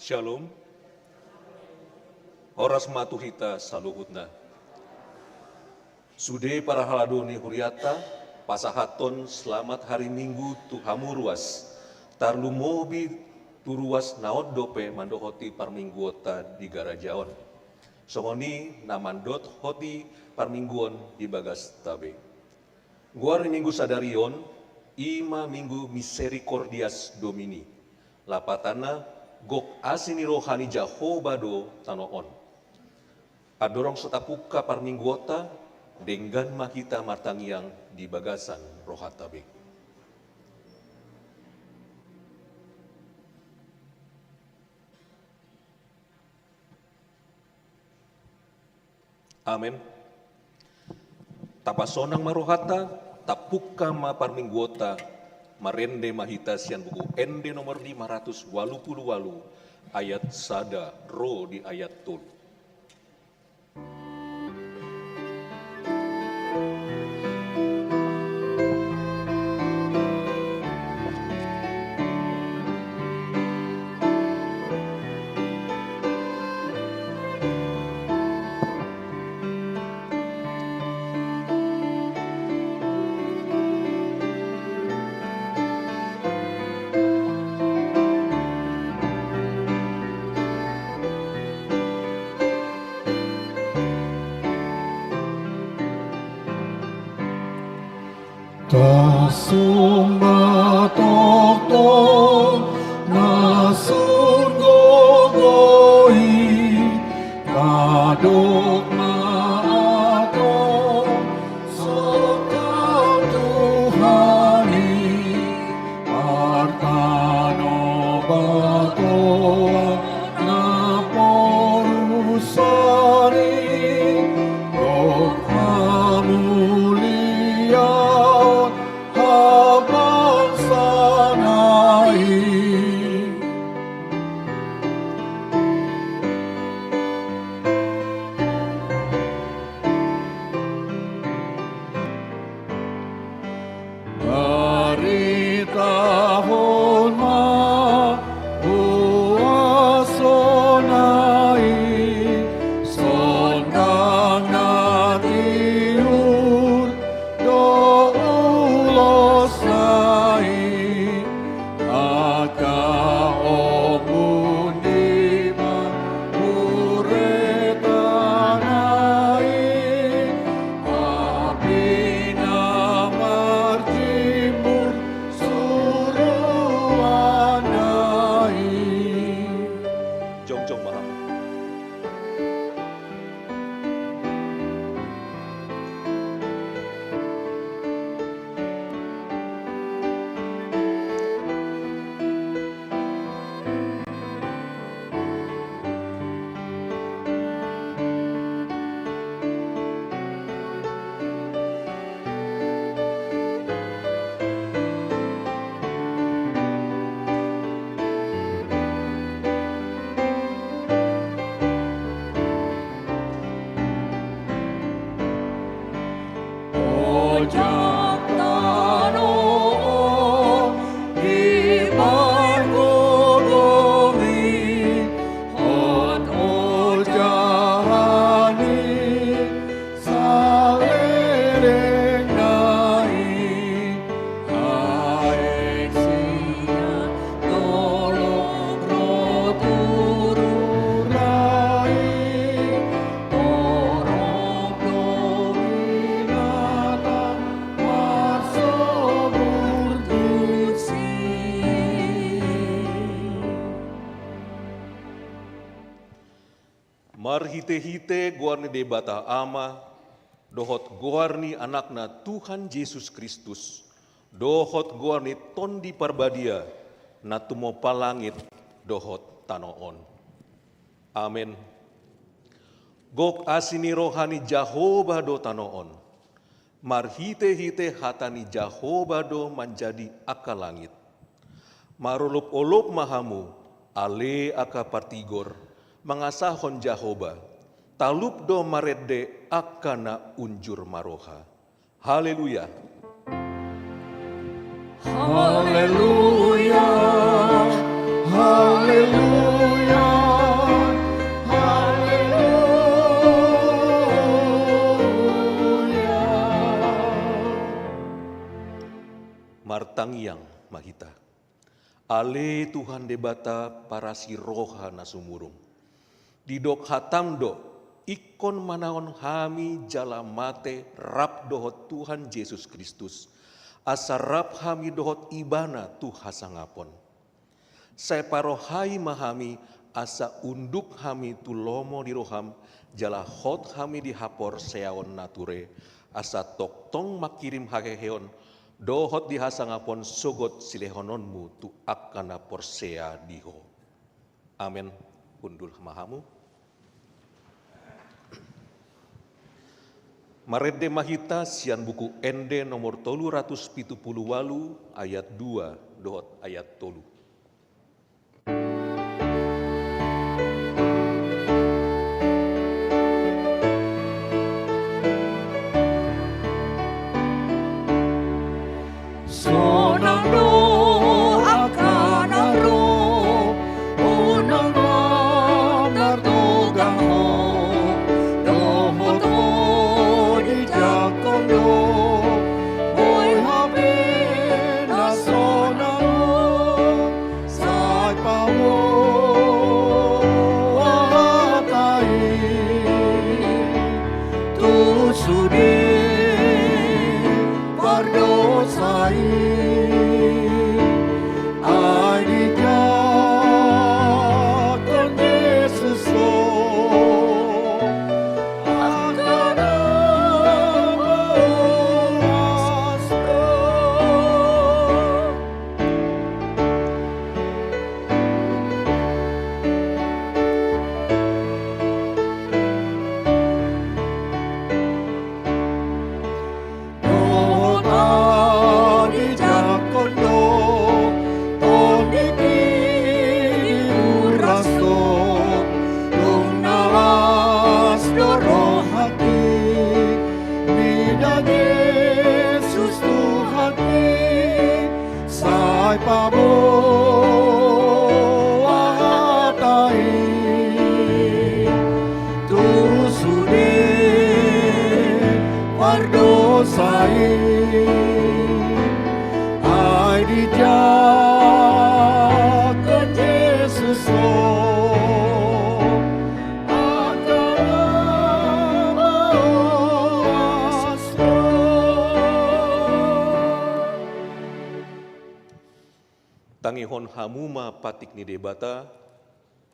Shalom. Oras matuhita saluhutna. Sude para haladoni huriata, pasahaton selamat hari Minggu tuhamu ruas. Tarlu mobi turuas naot dope mandohoti parmingguota di garajaon. Songoni namandot hoti parmingguon di bagas tabe. Guari minggu sadarion, ima minggu misericordias domini. Lapatana gok asini rohani Jahobado tanoon. Adorong setapuka parmingguota dengan mahita matangiang di bagasan rohatabe. Amin. Tapasonang marohata, tapuka ma parmingguota, marende mahita sian buku ende nomor 588 ayat sada ro di ayat tul. Tasumba tokto nasun gogoi kadok maato sokau Tuhani partano batoa na porusani dok hamulia Marhite-hite guarni debata ama, dohot guarni anakna Tuhan Yesus Kristus, dohot guarni tondi parbadia, natumo palangit dohot tanoon. Amin. Gok asini rohani Jahobado tanoon, marhite-hite hatani Jahobado menjadi akalangit. Marulup-ulup mahamu, ale aka partigor, mangasahon Jahoba, talup do maredde akana unjur maroha. Haleluya. Haleluya. Haleluya. martangiang mahita. Ale Tuhan debata para siroha nasumurung. Didok hatamdo ikon manaon hami jala mate rap dohot Tuhan Yesus Kristus. Asa rap hami dohot ibana Tuha sangapon. Saya parohai mahami asa unduk hami tulomo di roham jala hot hami dihapor seaon nature. Asa toktong makirim hakeheon dohot dihasangapon sogot silehononmu tu akana porsea diho. Amen. Undul mahamu. Marede mahita sian buku ende nomor 378 ayat 2 dohot ayat 3. Tangihon hamuma patik ni debata,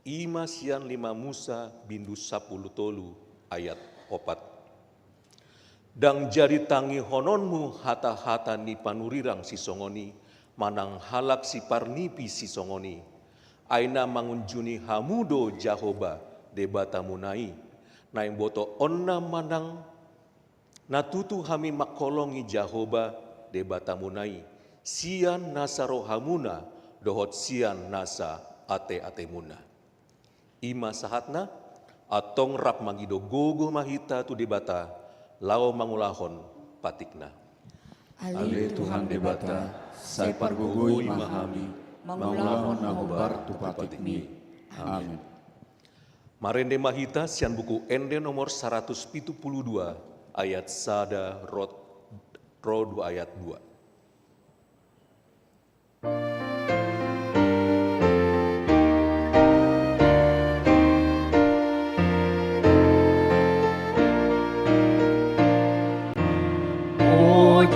ima sian 5 Musa bindu 10 tolu ayat 4. Dang jadi tangihononmu hata-hata ni panurirang sisongoni, manang halak si parnipi sisongoni, aina mangunjuni hamudo Jahoba debata munai, naing boto onna manang natutu hami makolongi Jahoba debata munai, sian nasaro hamuna, dohot sian nasa ate-ate muna. Ima sahatna, atong rap magido gogo mahita tu debata, lao mangulahon patikna. Ale Tuhan debata, sai pargugui mahami, mangulahon nahubar tu patikni. Amin. Marende mahita sian buku ende nomor 172 ayat sada rod 2 ayat 2.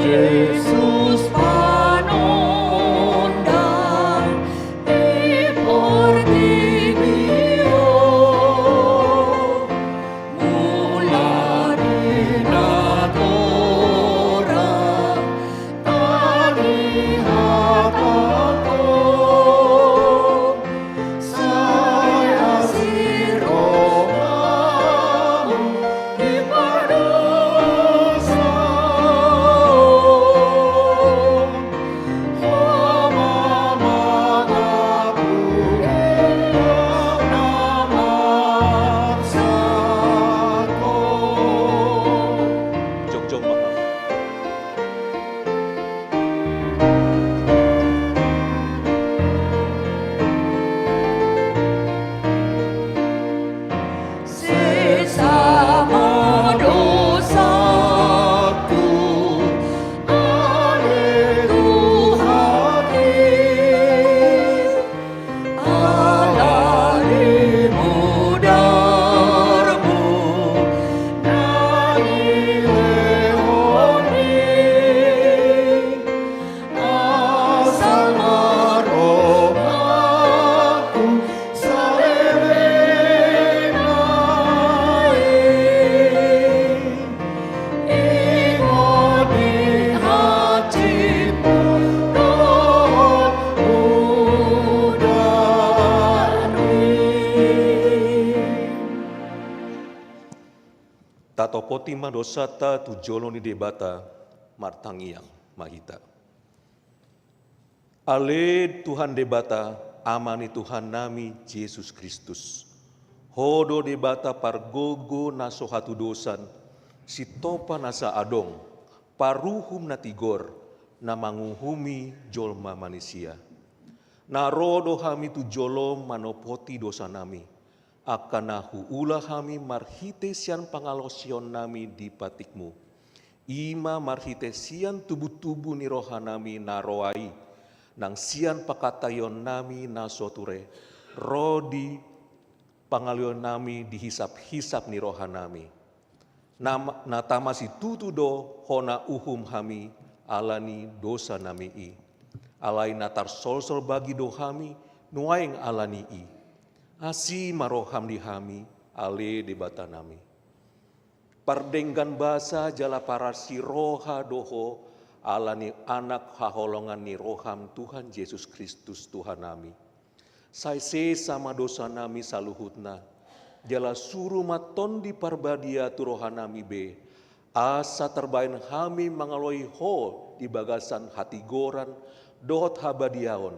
Yesus panondang di portibio, mula dinatora tadi hataku, saya sirohamu di padosa. roti madosata tu jolo ni debata martangiang mahita. Ale Tuhan debata amani Tuhan nami Yesus Kristus. Hodo debata pargogo naso hatu dosan, sitopa nasa adong, paruhum na tigor, na manguhumi jolma manusia. Narodo hami tu jolom manopoti dosa nami, akan nahu ulah hami marhite sian pangalosion nami di patikmu. Ima marhite sian tubuh-tubuh ni roha nami naroai, nang sian pakatayon nami nasoture, rodi pangalion nami dihisap-hisap ni roha nami. Natamasi tutudo hona uhum hami alani dosa nami i. Alai natar sol-sol bagi dohami nuaing alani i. Asi maroham di hami ale debata nami. Pardenggan basa jala parasi roha doho alani anak haholongan ni roham Tuhan Yesus Kristus Tuhan nami. Saise sama dosa nami saluhutna, jala suruh maton di parbadia tu roha nami be, asa terbain hami mangaloi ho di bagasan hati goran, dohot habadiaon,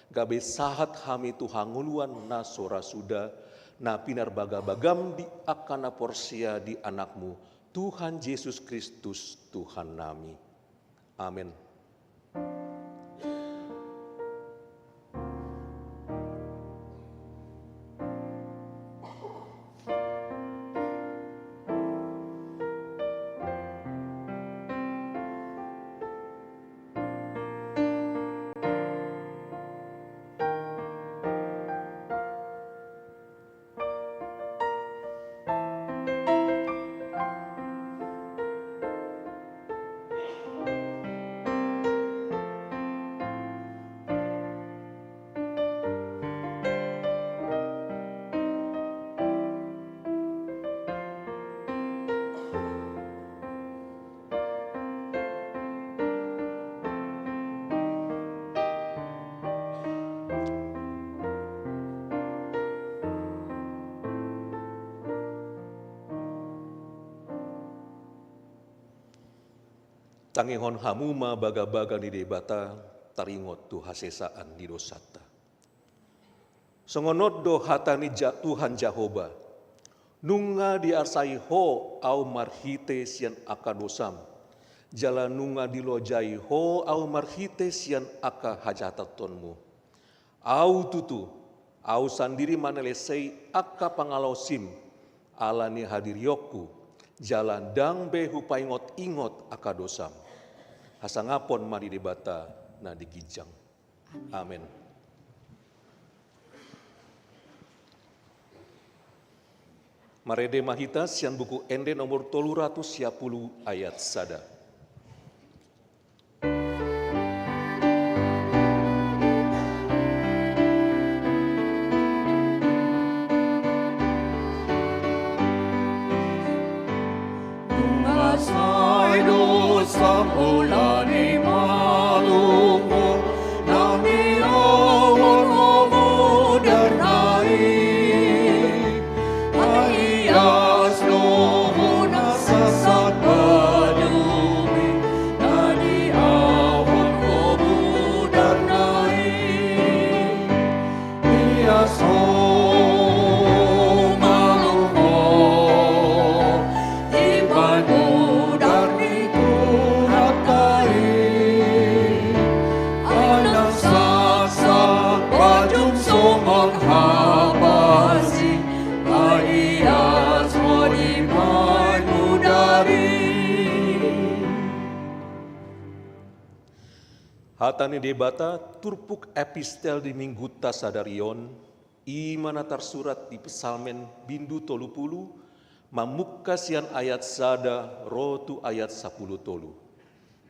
gabe sahat hami tu hanguluan na sora suda, na pinar baga-bagam di akana porsia di anakmu, Tuhan Yesus Kristus Tuhan nami. Amin. Tangihon hamuma baga-baga ni debata taringot tu hasesaan di dosata. Songonot do hatani Tuhan Jahoba, nunga diarsai ho au marhite sian aka dosam, jala nunga dilojai ho au marhite sian aka hajatatonmu. Au tutu, au sandiri manelesei aka pangalosim, alani hadirioku, jalan dang behu paingot-ingot aka dosam. Hasangapon mari debata na digijang. Amin. Marede mahita sian buku ende nomor 310 ayat sada. Nungasay dosam ulani maluko, nami awon modernai. Ayas loho nasasat badumi, nadi awon modernai. Iyas Hatani debata turpuk epistel di mingguta sadarion, imana tersurat di pesalmen bindu 30, mamukka sian ayat sada rotu ayat 10 tolu.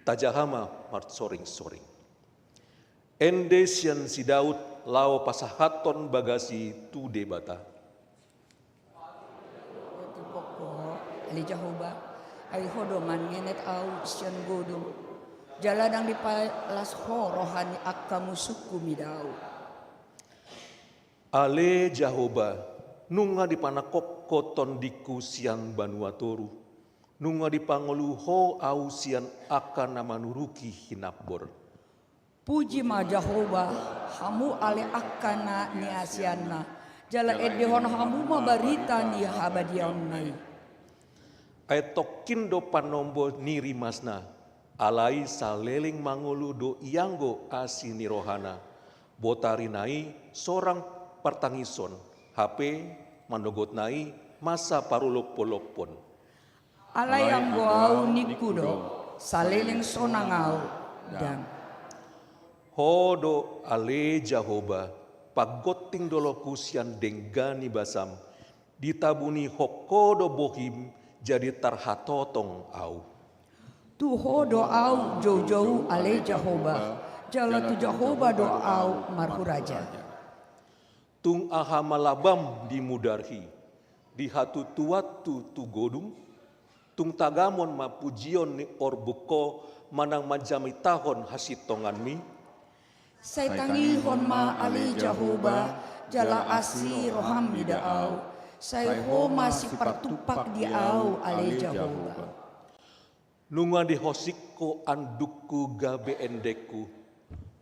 Tajahama mart soring-soring. Ende sian si Daud lao pasahaton bagasi tu debata. Pokok ali Jahoba ay hodoman ngenet au sian godong. Jaladang di palas ho rohani akka musuku midau. Ale Jahoba nunga di panakok koton diku sian banuatoru. Nunga dipangolu ho au sian akan nama nuruki hinapbor. Puji ma Jehovah, hamu ale akana ni asiana. Jala edehon hamu ma barita ni habadiamnai. Aetokin do panombo niri masna, alai saleling mangolu do ianggo asini rohana. Botarinai sorang partangison, HP mandogot nai masa parulok polopon. Alayang goau nikudo, saleling sonangau dan Hodo ale Jahoba, pagoting doloku sian denggani basam, ditabuni hokodo bohim jadi tarhatotong au. tuho doau jauh-jauh ale Jehovah, jala tu Jehovah doau marhuraja. Tung aha malabam di mudarhi, di hatu tuatu tu godum, tung tagamon ma pujion ni orbuko manang majami tahon hasitongan mi. Saya tangihon ma ale Jehovah, jala asi roham di daau. Saya ho masih pertupak di au ale Jehovah. Nunga di hosiko anduku gabe endeku,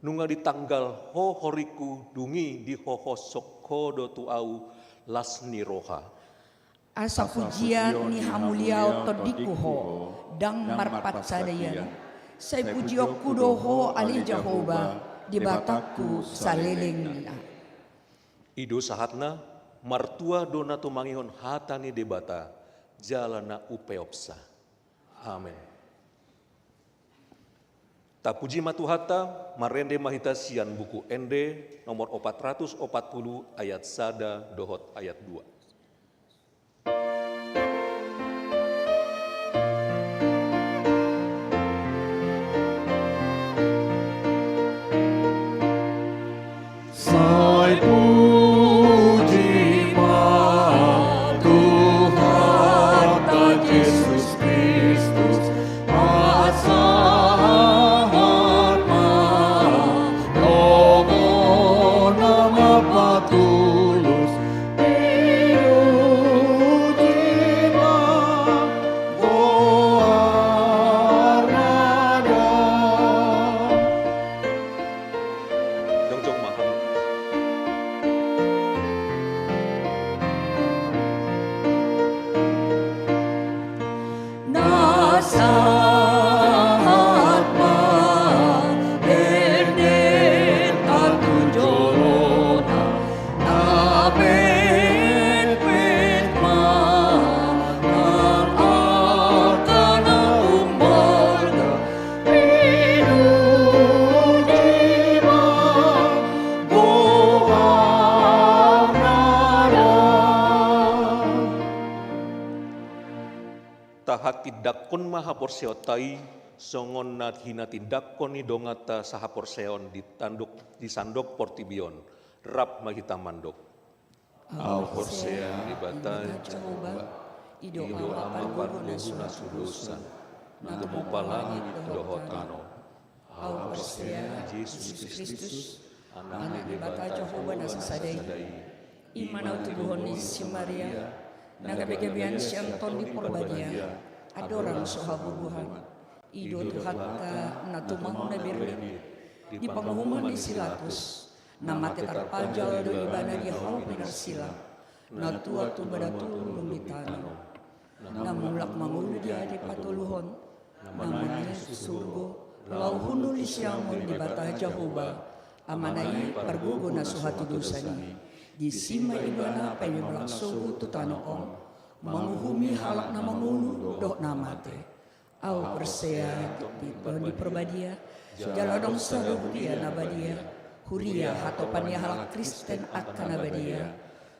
nunga di tanggal ho horiku dungi di ho hosoko do tu au lasni roha. Asa pujian ni hamuliau todiku ho, dang marpat sadayan. Saya pujiok kudo ho ale Jehovah, di bataku saleleng na. Ido sahatna martua dona tumangihon hatani debata jalana upeopsa. Amin. Tapuji matuhata marende mahita sian buku ende nomor 440 ayat sada dohot ayat 2. Sai puji ma Tuhan dan Yesus Kristus, asahat ma Romo nama patulus, diuji ma goarada. Jongjong maham. Nasahat ma Enet atu jorona, nabet bet ma, nang akana umbolga, pinuji ma, goarnara. Tahat tidakon maha porseotai songon nat hina tidakon ni dongata saha porseon di sandok portibion rap mahita mandok. Au porsea di bata Jehovah, Ido ama parguna sudosa, namo palangi dohotano. Au porsea Yesus Kristus, anak di bata Jehovah nasa sadai. Imanau tubuhon ni si Maria, nagabegabian siyang ton di porbadia, adorang sohabubuhan. Ido tuhatka na tumang na birni, di panguhuman di silatus, na mati tarpajal do ibana di hau pinarsila, na tua tu badatulung di tanong, na mulak mangulu dia di patuluhon, namanya susurgo, lau hunuli siyang di bata Jehovah, amanai pargugo na suhatu dosani, di sima ibana pemimlak suhu tu tanoong, manguhumi halak na mangulu dok namate. Au persea di perbadia, jaladong saruh dia nabadia, huria hatopannya halak Kristen akan nabadia,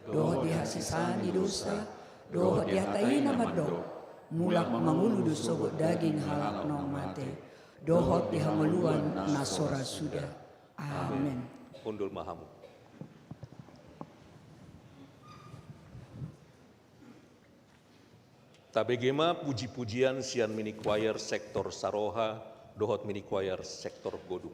doh dihasisani dosa, doh dihatai nama doh, mulak mangulu dosobot daging halak nong mate, dohot dihangaluan nasora sudah. Amin. Undul mahamu. Tabegema puji-pujian sian mini choir sektor Saroha, dohot mini choir sektor Godung.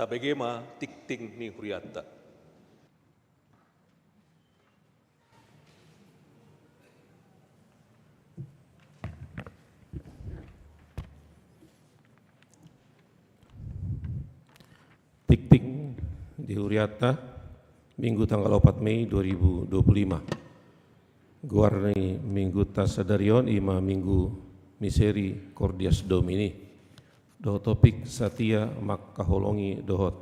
Tabegema tikting ni huriata. Tik-tik di Huriata, Minggu tanggal 4 Mei 2025. Guarni Minggu Tasadarion ima Minggu Miseri Cordias Domini. Dohot topik Satia Makkaholongi dohot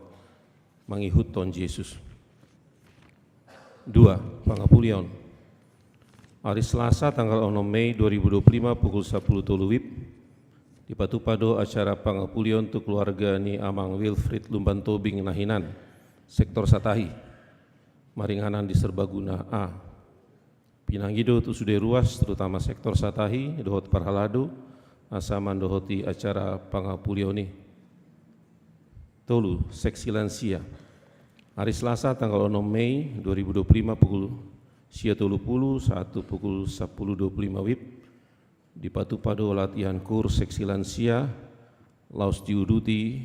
mangihut ton Yesus. 2. Pangapulion. Hari Selasa tanggal 6 Mei 2025 pukul 10 WIB di Patupado acara pangapulion untuk keluarga ni Amang Wilfried Lumban Tobing Nahinan, Sektor Satahi, Maringanan di Serbaguna A. Pinanggido tu sudah ruas terutama Sektor Satahi, dohot Parhalado, asaman dohoti acara pangapulioni. Tolu, Seksi Lansia. Hari Selasa tanggal 6 Mei 2025 pukul 10.30 1 pukul 10.25 WIB di Patupado latihan kurs Seksi Lansia Laos diuduti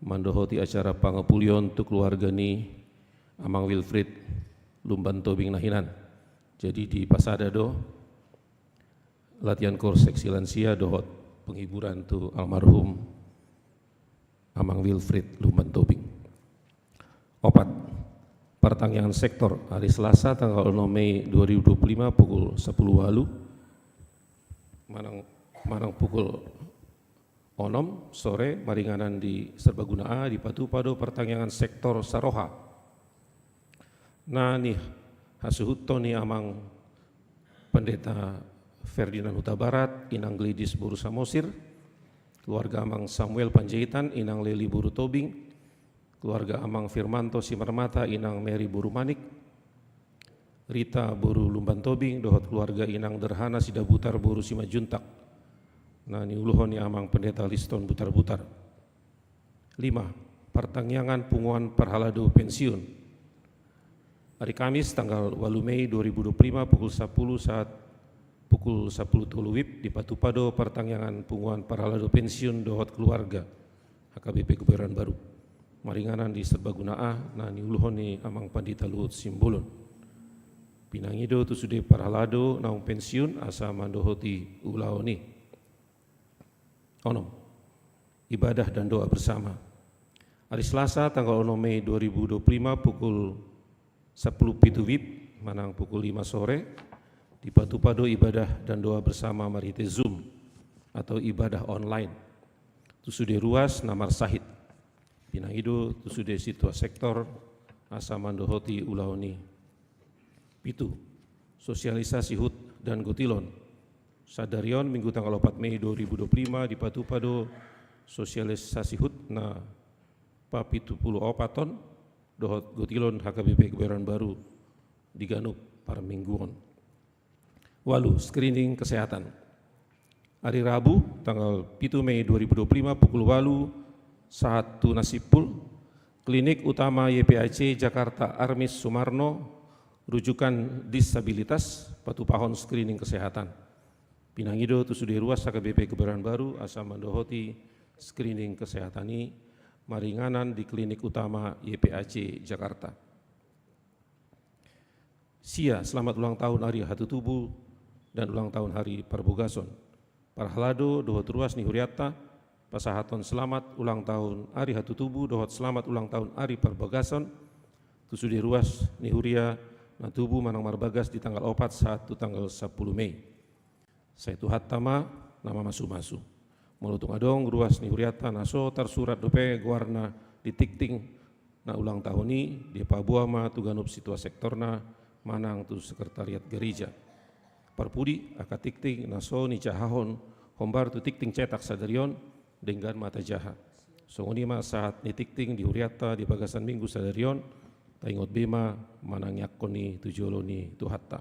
mandohoti acara pangapulion untuk keluarga ni Amang Wilfried Lumban Tobing Nahinan. Jadi di Pasada do latihan kurs Seksi Lansia dohot penghiburan tu almarhum Amang Wilfried Lumban Tobing. 4. Pertanyaan sektor hari Selasa tanggal 6 Mei 2025 pukul 10 walu manang pukul 6 sore Maringanan di Serbaguna A di Patupado pertanyaan sektor Saroha. Nah nih hasuhuto ni Amang Pendeta Ferdinand Huta Barat Inang Glidis Buru Samosir, keluarga Amang Samuel Panjaitan Inang Leli Buru Tobing, keluarga Amang Firmanto Simarmata Inang Mary Buru Manik, Rita Buru Lumban Tobing dohot keluarga Inang Derhana Sidabutar Buru Simajuntak. Nah ni uluhon ni Amang Pendeta Liston Butar-Butar. 5. Pertangyangan punguan Parhalado pensiun. Hari Kamis tanggal 8 Mei 2025 pukul 10 saat pukul 10 WIB di Patupado pertangyangan punguan Parhalado pensiun dohot keluarga HKBP Kebayoran Baru. Maringanan di Serbaguna A, nah ni uluhon ni Amang Pandita Luhut Simbolon. Pinangido tu sudah Parhalado naung pensiun asa mandohoti ulaoni. 6. Ibadah dan doa bersama. Hari Selasa tanggal 6 Mei 2025 pukul 10 WIB manang pukul 5 sore di Patupado ibadah dan doa bersama marite Zoom atau ibadah online. Tu sudah ruas namar sahid. Pinangido tu sudah situa sektor asa mandohoti ulaoni. Itu sosialisasi HUT dan Gotilon. Sadarion Minggu tanggal 4 Mei 2025 di Patupado sosialisasi HUT na papitu puluh opaton dohot Gotilon HKBP Kebayoran Baru di Ganup para mingguon. 8. Screening kesehatan. Hari Rabu tanggal 7 Mei 2025 pukul 8 saat nasipul Klinik Utama YPAC Jakarta Armis Sumarno rujukan disabilitas patupahon screening kesehatan. Pinangido tu sudah ruas HKBP Kebayoran Baru asa mandohoti screening kesehatan ini Maringanan di Klinik Utama YPAC Jakarta. Sia selamat ulang tahun Hari Hatu Tubuh dan ulang tahun Hari Parbogason. Parhalado dohot ruas ni Huriata pasahaton selamat ulang tahun Hari Hatu Tubuh dohot selamat ulang tahun Hari Parbogason. Tu sudah ruas ni Huria na tubuh manang marbagas di tanggal 4 saat tanggal 10 Mei. Saya tuhat tama nama masu-masu. Mulutung adong ruas ni Huriata naso tarsurat dope guarna di tikting na ulang tahun ni di Pabuama tu ganup situa sektorna manang tu sekretariat gereja. Parpudi aka tikting naso ni cahahon hombar tu tikting cetak sadarion dengan mata jaha. Songonima saat ni tikting di Huriata di Bagasan Minggu sadarion taingot bema manangyak koni tujoloni tu hatta.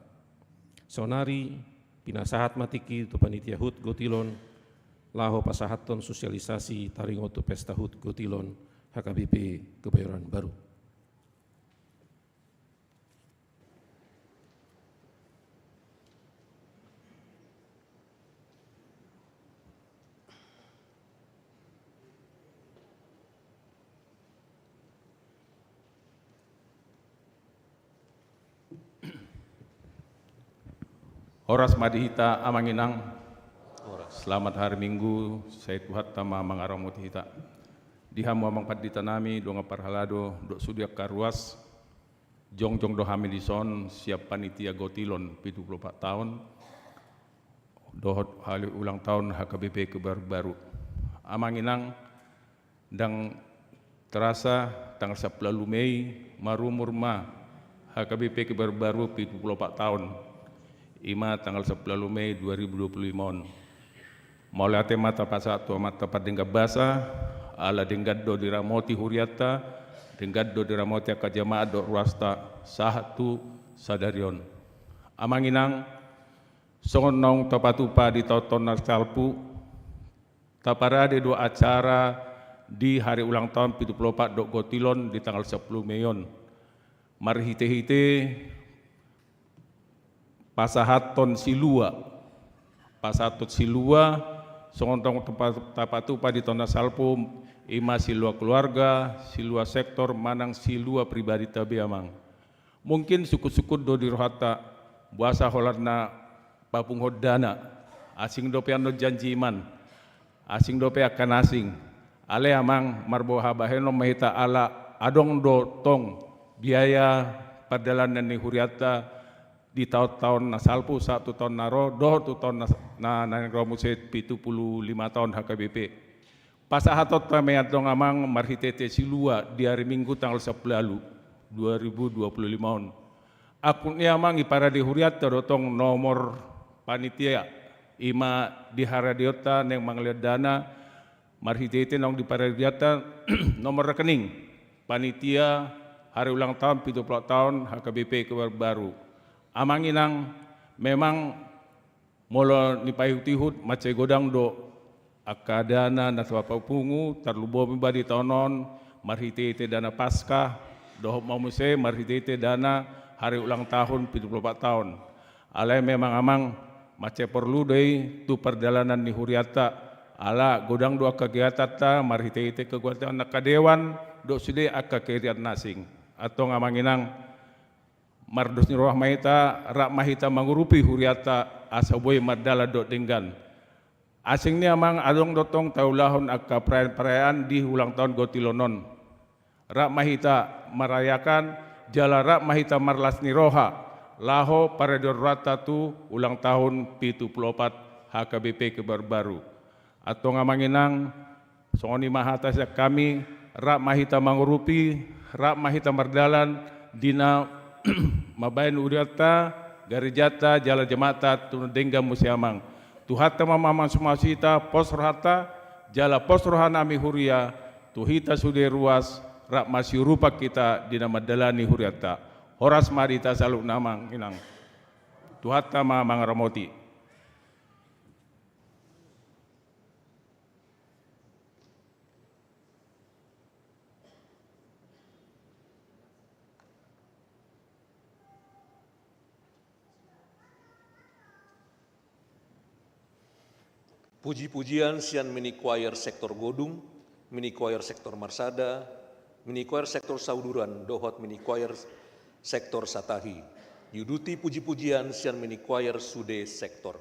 Sonari pinasahat matiki tu panitia HUT Gotilon laho pasahaton sosialisasi taringot tu pesta HUT Gotilon HKBP Kebayoran Baru. Horas madihita amanginang. Horas. Selamat hari Minggu, saya Tuhat tama mangaramut hita. Dihamu amang padita nami, donga parhalado, dok sudiak karuas, jong do hamilison, siap panitia gotilon, 74 tahun, dohot hari ulang tahun HKBP kebaru-baru. Amanginang, dan terasa tanggal 10 Mei, marumur ma, HKBP kebaru-baru 74 tahun, ima tanggal 10 Mei 2025. Maulate mata pasatu mata padengga basa ala denggaddo diramoti huriata denggaddo diramoti akajamaat do ruasta sahatu sadarion amanginang songonong topatupa di tauton narsalpu taparade dua acara di hari ulang tahun 74 dok gotilon di tanggal 10 Meion marhite-hite pasahaton silua songontong tapatupa di tona salpu ima silua keluarga, silua sektor, manang silua pribadi tabi amang. Mungkin suku-suku do di rohata buasa holarna papung hodana, asing dope ando janji iman, asing dope akan asing. Ale amang marbo habaheno mahita ala adong do tong biaya perjalanan ni huriata di tahun nasalpu 1 tahun naro, 2 tahun na romuset 75 tahun HKBP. Pasahatot tameat dong amang marhitete silua di hari Minggu tanggal 10 lalu 2025. Akunnya amang ipara di huriat terotong nomor panitia ima di haradiota neng mangliat dana marhitete nong di paradiata nomor rekening panitia hari ulang tahun 70 tahun HKBP kebaru. Amanginang memang molo ni payutihut macai godang do akadana naswapa pungu tarlubo mibadi taonon marhitete dana pasca dohop mamuse marhitete dana hari ulang tahun 74 tahun. Alai memang amang macai perlu dei tu perjalanan ni huriata ala godang do kegiatan ta marhitete kegiatan nakadewan do sude akka keriat nasing atau ngamanginang mardos ni roh mahita rak mahita mangurupi huriata asaboy mardala dot denggan asing ni amang adong dotong taulahon akka perayaan di ulang tahun gotilonon rak mahita merayakan jala rak mahita marlas ni roha laho paredor rata tu ulang tahun 74 HKBP kebaru-baru atau ngamanginang songoni mahata kami rak mahita mangurupi rak mahita mardalan dina mabain uriata garijata jala jemata tunudengga musiamang tuhata mamamang sumasita pos rohata jala pos rohana mi huria tuhita sude ruas rak masih rupa kita dina madalani huriata horas marita saluk namang inang tuhata mamang ramoti. Puji-pujian sian mini choir sektor Godung, mini choir sektor Marsada, mini choir sektor Sauduran, dohot mini choir sektor Satahi. Yuduti puji-pujian sian mini choir Sude sektor.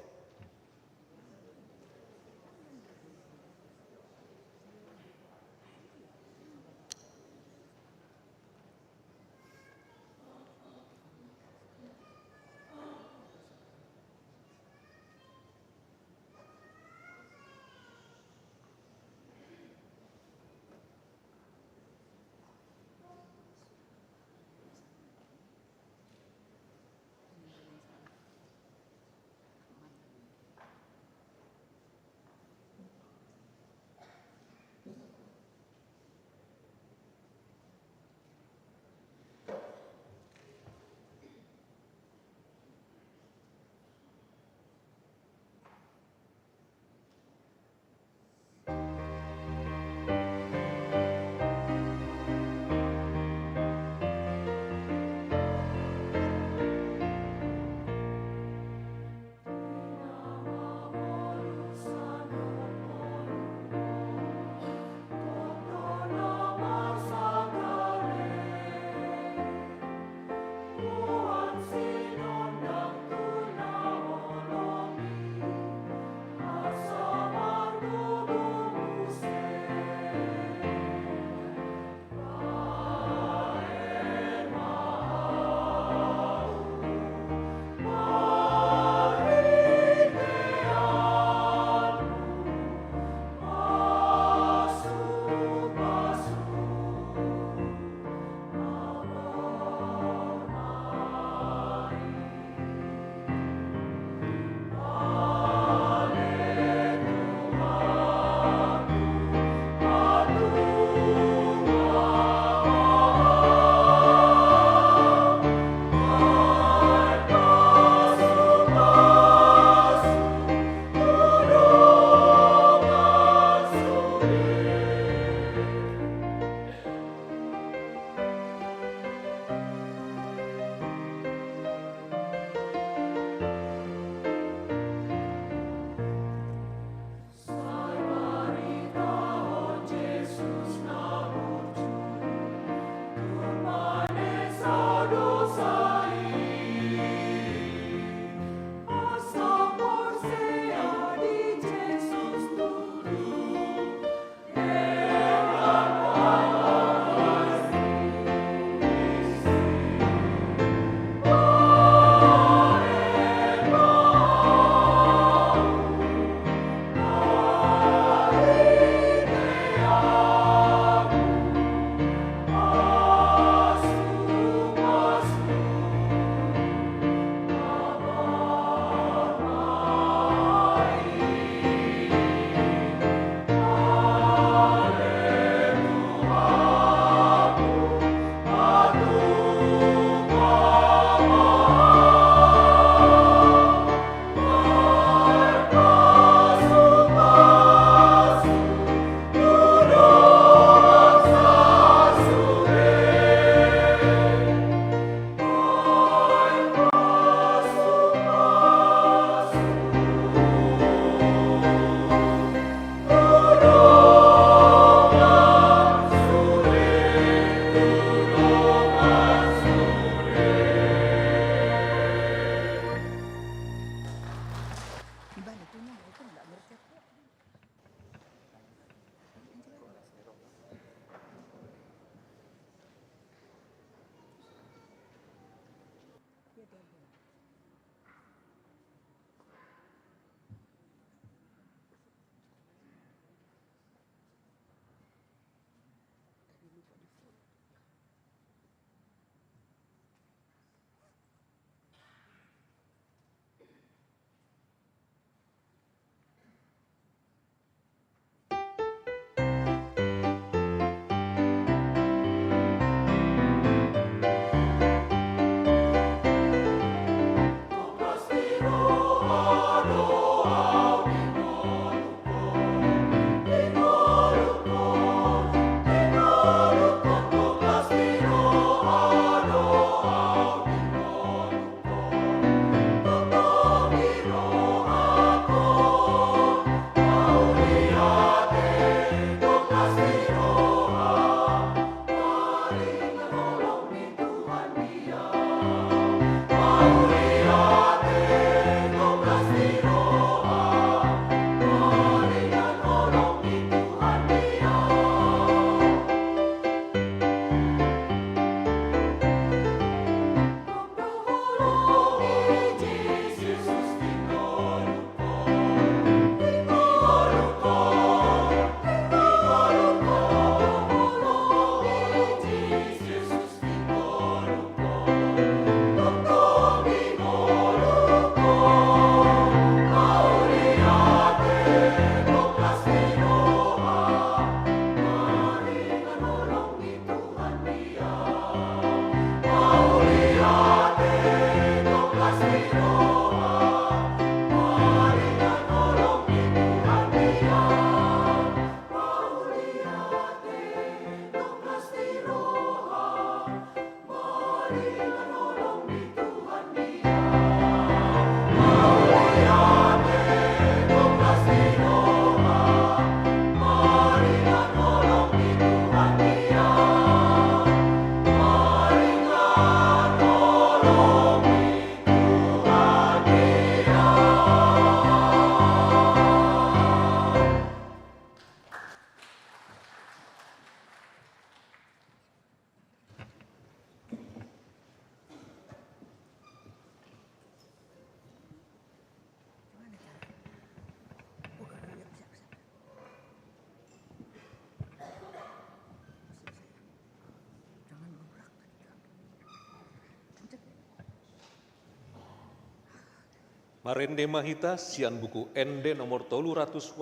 Marende mahita sian buku ende nomor 388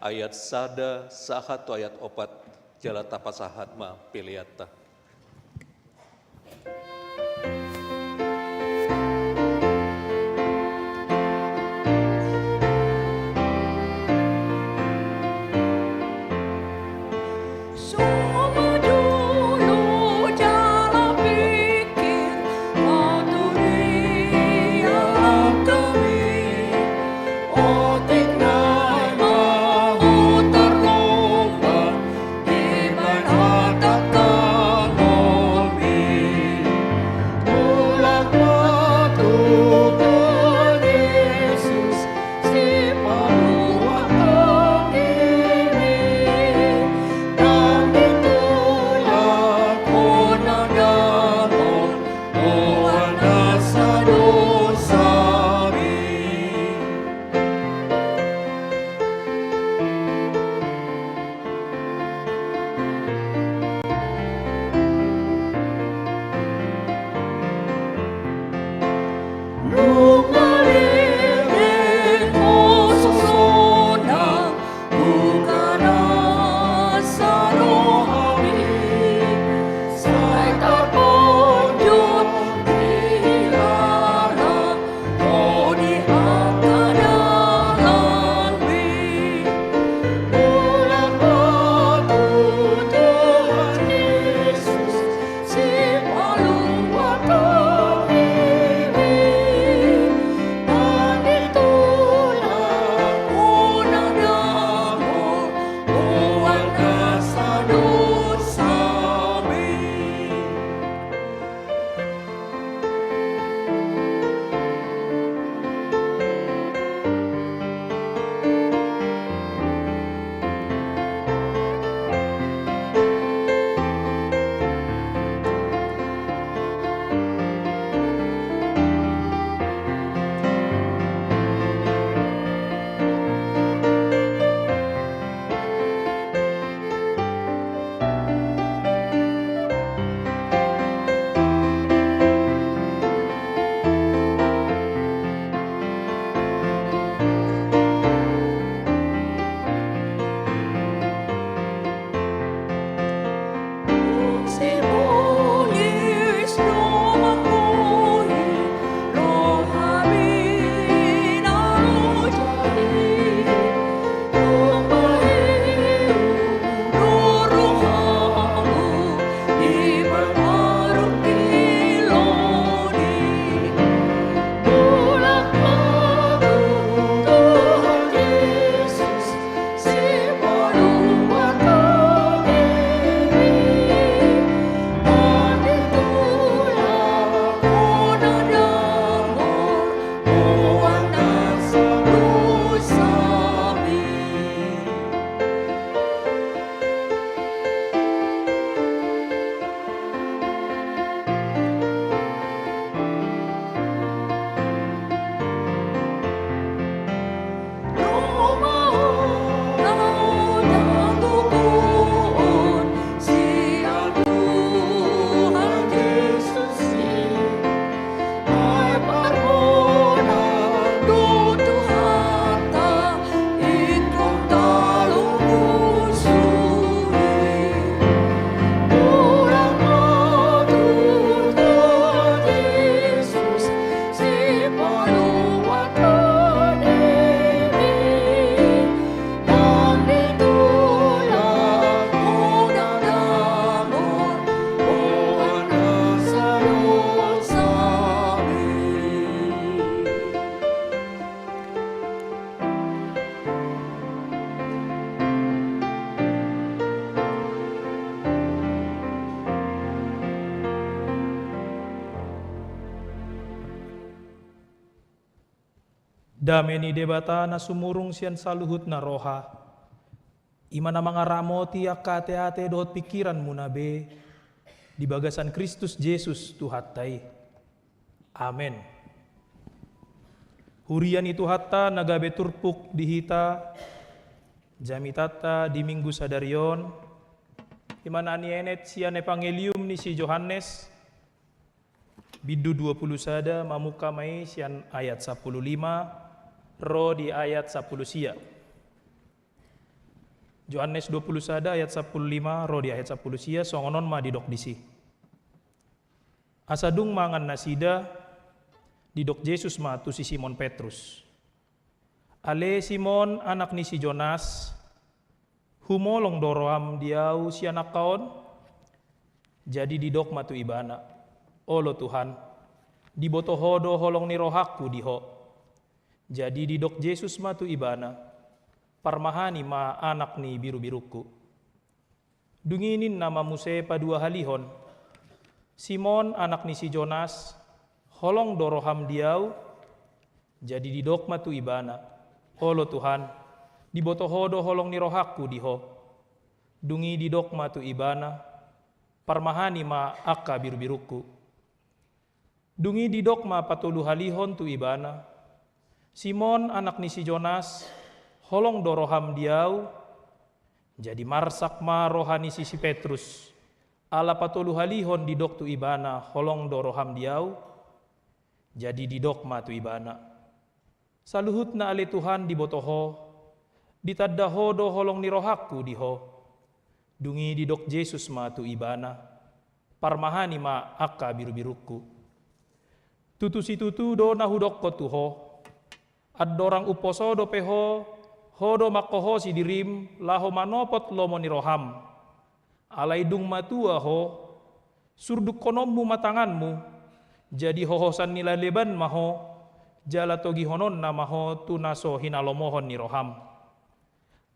ayat sada sahatu ayat opat jala tapasahatma peleata. Dameni debata na sumurung sian saluhut na roha. Imana mga ramoti akate-ate dohot pikiran mo na be. Di bagasan Kristus Jesus tuhatay. Amen. Hurian itu hatta nagabe turpuk dihita. Jamitata di minggu sadarion. Imana nienet sian evangelium ni si Johannes. Bidu 20 sada mamuka mai sian ayat 15 ro di ayat 10 sia. Yohanes 20 sada ayat 15 ro di ayat 10 sia songonon ma didok disi. Asadung mangan nasida didok Yesus ma tu si Simon Petrus. Ale Simon anak ni si Jonas humolong doroam diau si anak kaon jadi didok ma tu ibana. Olo Tuhan, diboto hodo holong ni rohaku diho. Jadi didok Yesus matu ibana, parmahani ma anak ni biru-biruku. Dunginin nama muse padua halihon. Simon anak ni si Jonas, holong doroham diau, jadi didok matu ibana. Olo Tuhan, diboto hodo holong ni rohaku diho. Dungi didok matu ibana, parmahani ma aka biru-biruku. Dungi didok ma patulu halihon tu ibana. Simon anak ni si Jonas, holong doroham diau, jadi marsak ma rohani si Petrus. Ala patulu halihon didok tu ibana, holong doroham diau, jadi didok ma tu ibana. Saluhut na ale Tuhan dibotoho, ditaddaho do holong ni rohaku diho. Dungi didok Yesus ma tu ibana, parmahani ma aka biru-biruku. Tutu si tutu do nahudok ko tuho. Ad dorang uposo do peho, hodo makoho si dirim, laho manopot lomo ni roham. Alai dung matua ho, surduk konommu matanganmu, jadi hohosan nila leban maho, jala togi honon na maho tunaso hinalomohon ni roham.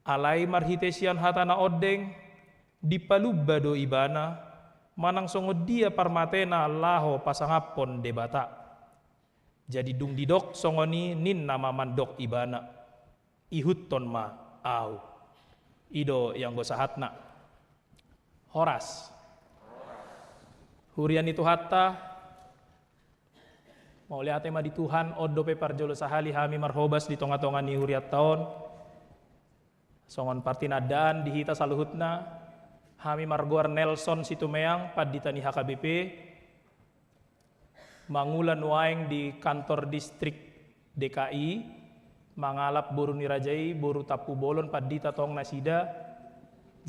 Alai marhitesian hatana odeng, dipalubba do ibana, manang songod dia parmatena laho pasangapon debata. Jadi dung didok songoni nin nama mandok ibana. Ihutton ma au. Ido yang gosahatna. Horas. Hurian itu hatta. Mau lihat ma di Tuhan odo pe parjolo sahali hami marhobas di tonga-tonga ni huriat taon. Songon partinadaan dihita saluhutna. Hami margoar Nelson situmeang paditani HKBP. Mangulan waeng di kantor distrik DKI, mangalap boru nirajai, boru tapu bolon padita tong nasida,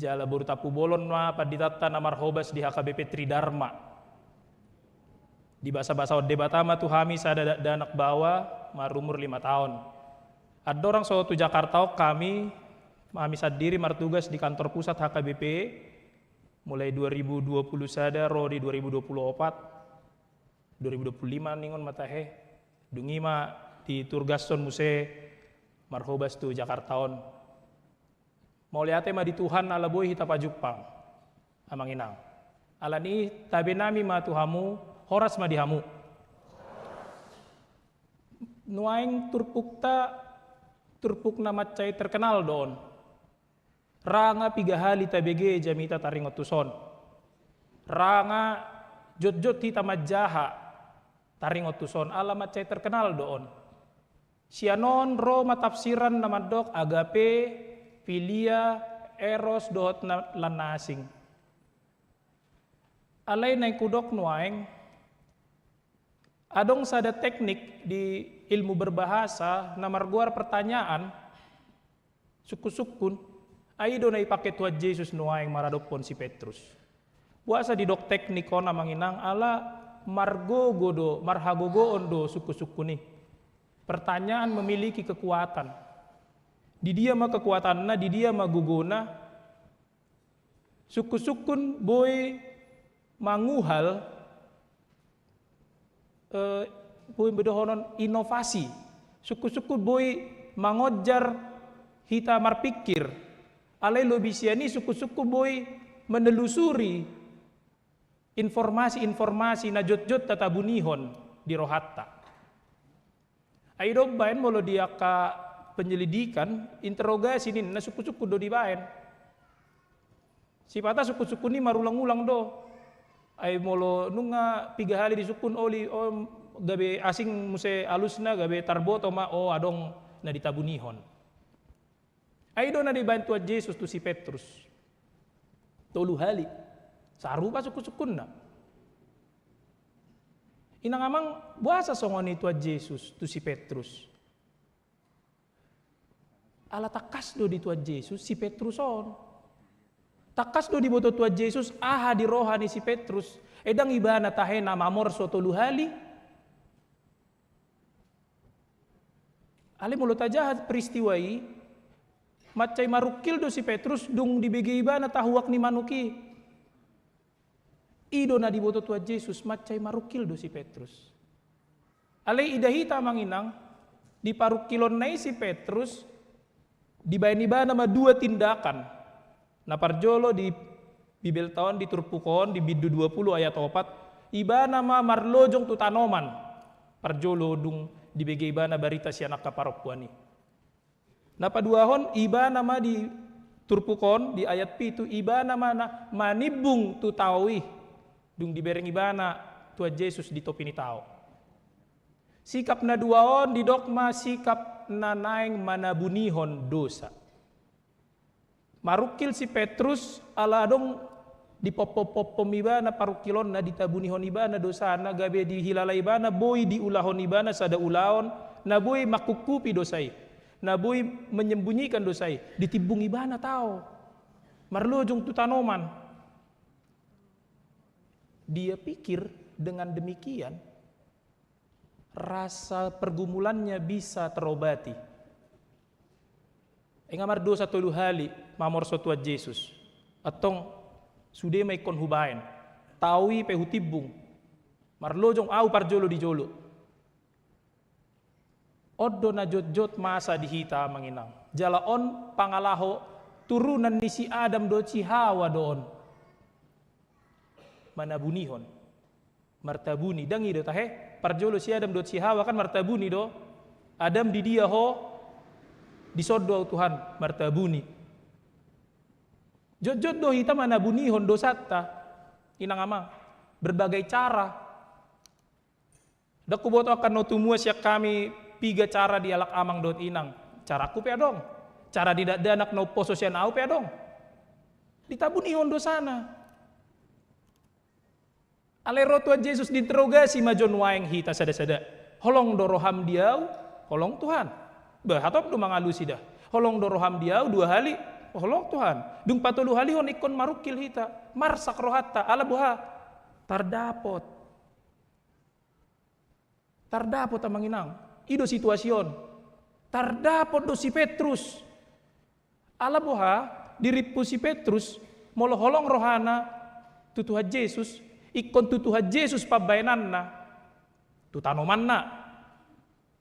jala boru tapu bolon ma padita tanamar hobas di HKBP Tridharma. Di bahasa-bahasa debatama tu hami sada danak bawa marumur 5 tahun. Ada orang suatu Jakarta kami sadiri martugas di kantor pusat HKBP mulai 2020 sada ro di 2024. 2025 ningon matahe dungi ma di Turgasson muse marhobas tu Jakartaon. Mau liate ma di Tuhan ala boy hita pajupang amang inang. Ala ni tabe nami ma tuhamu horas ma dihamu. Nuaing turpuk na macai terkenal doon. Ranga 3 hali tabege jamita taringotuson. Ranga jot-jot hita majaha taringotuson alamat cai terkenal doon. Sianon ro matafsiran namadok agape, filia, eros dohot lanasing. Alay na kudok nuaing. Adong sada teknik di ilmu berbahasa na marguar pertanyaan suku-sukun ay do na ipake tuad Yesus nuaing maradok pon si Petrus. Buasa di dok teknik ko na manginang ala margogodo, marhagogoon do suku-suku ni. Pertanyaan memiliki kekuatan. Di dia ma kekuatan na, di dia ma guguna. Suku-sukun boy manguhal boy bedohonon inovasi. Suku-suku boy mangojar hita marpikir. Alay lobisiani suku-suku boy menelusuri informasi-informasi na jot-jot tatabunihon di rohatta. Aido baen molo dia ka penyelidikan interogasi nin na suku-suku do di baen. Sipata suku-suku ni marulang-ulang do. Ay molo nunga 3 hali di sukun oli gabe asing muse alusna gabe tarboto ma adong na ditabunihon. Aido na di baen tuad Yesus tu si Petrus. 3 hali. Sarupa suku-sukun na. Inang amang buasa songon itu Yesus tu si Petrus. Ala takas do di Tuhan Yesus si Petrus on. Takas do di boto Tuhan Yesus aha di rohani si Petrus. Edang ibana tahena mamor soto luhali. Ale mulut aja peristiwai macai marukil do si Petrus dung di bege ibana tahuak ni manuki. Ido na di boto Tuhan Yesus macai marukil do si Petrus. Ale idahita manginang di parukilon nai si Petrus dibayan ibana ma dua tindakan. Na parjolo di Bibel tahun di Turpukon di Biddu 20 ayat 4 ibana ma marlojong tu tanoman parjolo dung di bege ibana barita si anak kaparopuani. Na paduahon ibana ma di Turpukon di ayat 7 ibana ma manibung tu tawi dung dibereng ibana Tuhan Yesus di topini tao. Sikap na duaon di dogma sikap na naeng manabunihon dosa. Marukil si Petrus ala dong di popom ibana parukilon na ditabunihon ibana dosa na gabe dihilala ibana boy diulahon ibana sada ulaon na boy makukupi dosai na boy menyembunyikan dosai ditibung ibana tao marlojong tu tanoman. Dia pikir dengan demikian rasa pergumulannya bisa terobati. Engamar dosa tolu hali mamor sotua Yesus. Atong sude may kon hubaen. Tawi pe hutibung. Marlojong au parjolo di jolo. Oddo na jot-jot masa dihita manginang. Jalaon pangalaho turunan ni si Adam do si Hawa doon. Manabunihon. Martabuni dangi do tahe parjolo si Adam do si Hawa kan martabuni do. Adam di dia ho disodo Tuhan martabuni. Jot-jot do hita manabunihon dosatta. Inang amang berbagai cara. Daku boto akan notumua siak kami piga cara di alak amang dot inang. Caraku pe adong. Cara tidak danak no pososian au pe adong. Ditabunihon dosana. Alero Tuhan Yesus diinterogasi majon waeng hita sada-sada. Holong doroham diau, holong Tuhan. Bahatop do mangalusi dah. Holong doroham diau dua hali, holong Tuhan. Dung patulu hali hon ikon marukil hita. Marsak rohatta ala buha. Tardapot. Tardapot amanginang. Ido situasion. Tardapot do si Petrus. Ala buha diripu si Petrus molo holong rohana tu Tuhan Yesus. Ikon tu Tuhan Yesus pabayanan na tu tanoman na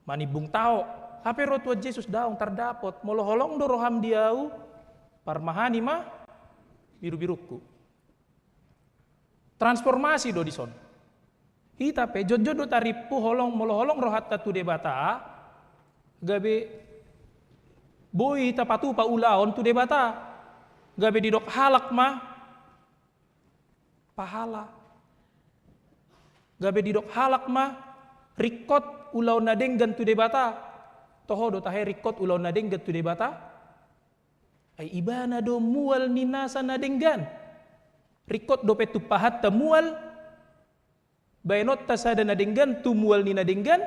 manibung tao hape ro Tuhan Yesus daong tardapot molo holong do roham diau parmahani ma biru-biruku transformasi do dison hita pe jod-jod do taripu holong molo holong rohatta tu debata gabe boy hita patu pa ulaon tu debata gabe didok halak ma pahala gabe didok halak ma rikot ulau nadenggan tu debata toho do tahe rikot ulau nadenggan tu debata ay ibana do mual ninasa nadenggan rikot do petu pahat ta mual bayanot ta sada nadenggan tu mual ni nadenggan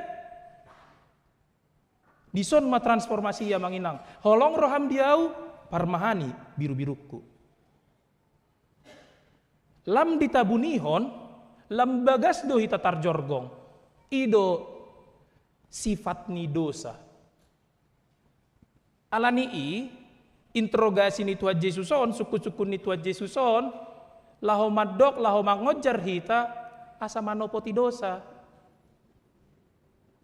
dison ma transformasi ya manginang holong roham diau parmahani biru-biruku lam ditabunihon lambagas do hita tarjorgong ido sifat ni dosa alani interogasi ni Tuhan Yesuson suku-suku ni Tuhan Yesuson laho madok laho mangojar hita asa manopoti dosa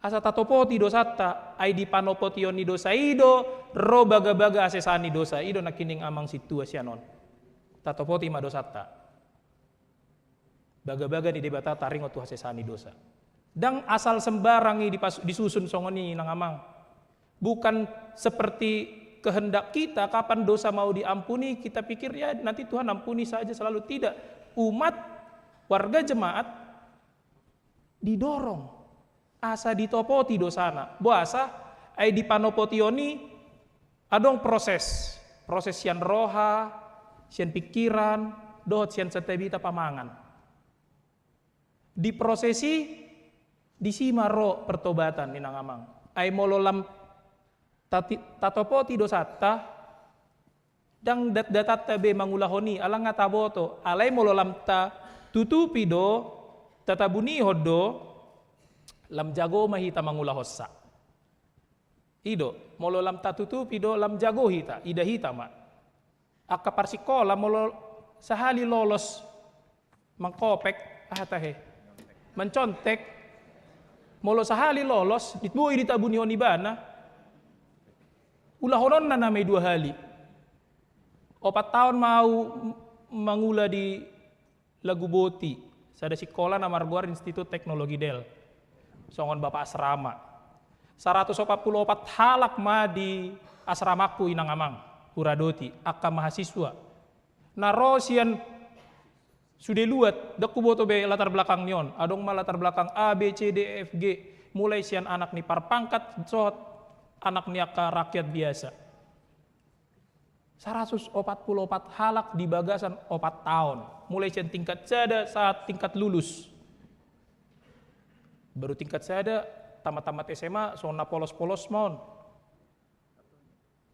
asa tatopoti dosata ay di panopotion ni dosa ido ro baga-baga asesani dosa ido nakining amang situasyanon tatopoti ma dosata baga-baga di debata taring otu hasesani dosa. Dang asal sembarangi disusun songoni nang amang. Bukan seperti kehendak kita kapan dosa mau diampuni kita pikir ya nanti Tuhan ampuni saja selalu tidak. Umat warga jemaat didorong asa ditopoti dosana. Boasa ai dipanopotioni adong proses sian roha, sian pikiran, dohot sian setebita pamangan. Diprosesi Di sima ro pertobatan inang amang. Ay mololam tatopoti dosata dang datat be mangulahoni alang nga taboto alay mololam ta tutupi do tatabuni hoddo lam jago mahita mangulahossa. Ido mololam ta tutupi do lam jago hita ida hita ma. Akka parsikola molo sahali lolos mangkopek ahatahe mencontek molo sahali lolos ditbui ditabuni honi bana ulahonon na namay 2 hali 4 tahun mau mangula di Laguboti sada sikola na marguar Institut Teknologi Del songon bapak asrama 144 halak ma di asramaku inang amang Huradoti akka mahasiswa narosian sudah luat daku boto be latar belakang nion adong ma latar belakang A B C D E F G mulai sian anak ni parpangkat sohot anak ni akka rakyat biasa 144 halak di bagasan 4 tahun mulai sian tingkat sada saat tingkat lulus baru tingkat sada tamat-tamat SMA sona polos-polos mon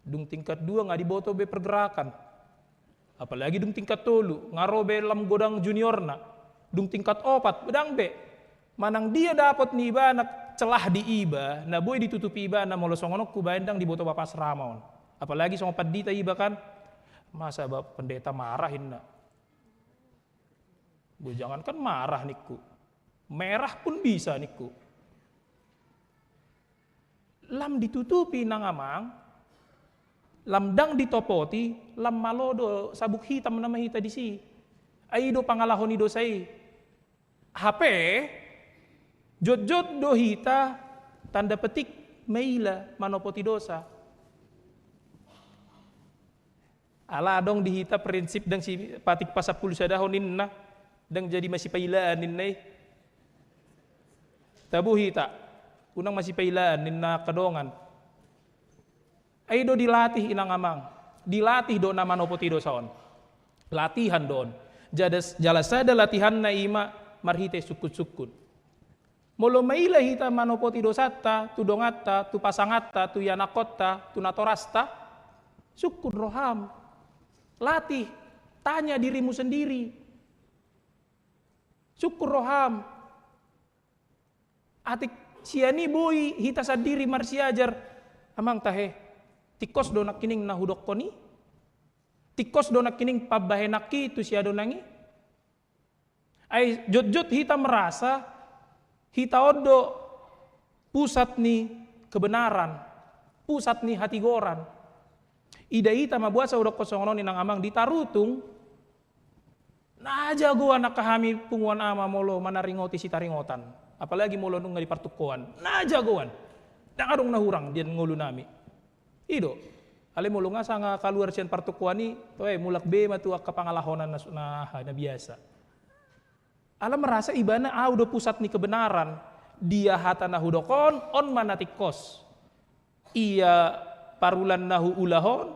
dung tingkat 2 nggak diboto be pergerakan apalagi dung tingkat tolu ngarobe lam godang junior na dung tingkat 4 bedang be manang dia dapat ni iba nak celah di iba na boy ditutupi iba na molo songonok ku bandang di boto bapak seramaon apalagi songo padita iba kan masa bapak pendeta marahin na bu jangan kan marah niku merah pun bisa niku lam ditutupi nang amang lamdang ditopoti lam malodo sabuk hitam nama hita di si aido pangalahon ido say HP jot-jot do hita tanda petik meila manopoti dosa ala dong di hita prinsip dang si patik pasapul sadahon ninna dang jadi masih pailaan ninnay tabu hita unang masih pailaan ninna kadongan aido dilatih inang amang dilatih do nama nopoti dosaon latihan don jalasada latihan na ima marhite sukut-sukut molo maila hita manopoti dosata tu dongata tu pasangata tu yanakota tu natorasta sukun roham latih tanya dirimu sendiri syukur roham atik siani boy hita sadiri marsiajar amang tahe tikos do nak kining nahudok koni tikos do nak kining pabahenaki tu siado nangi ay jot-jot hita merasa hita odo pusat ni kebenaran pusat ni hati goran ida hita mabuasa udok kosongonon inang amang ditarutung na jago anak kahami punguan ama molo manaringoti si taringotan apalagi molo nung ngali partukuan na jagoan dang adong nahurang dian ngulu nami ido ale molo nga sanga kaluar sian partukuan ni toy mulak be matu akka pangalahonan na biasa alam merasa ibana udah pusat ni kebenaran dia hata nahu dokon on manatikos ia parulan nahu ulahon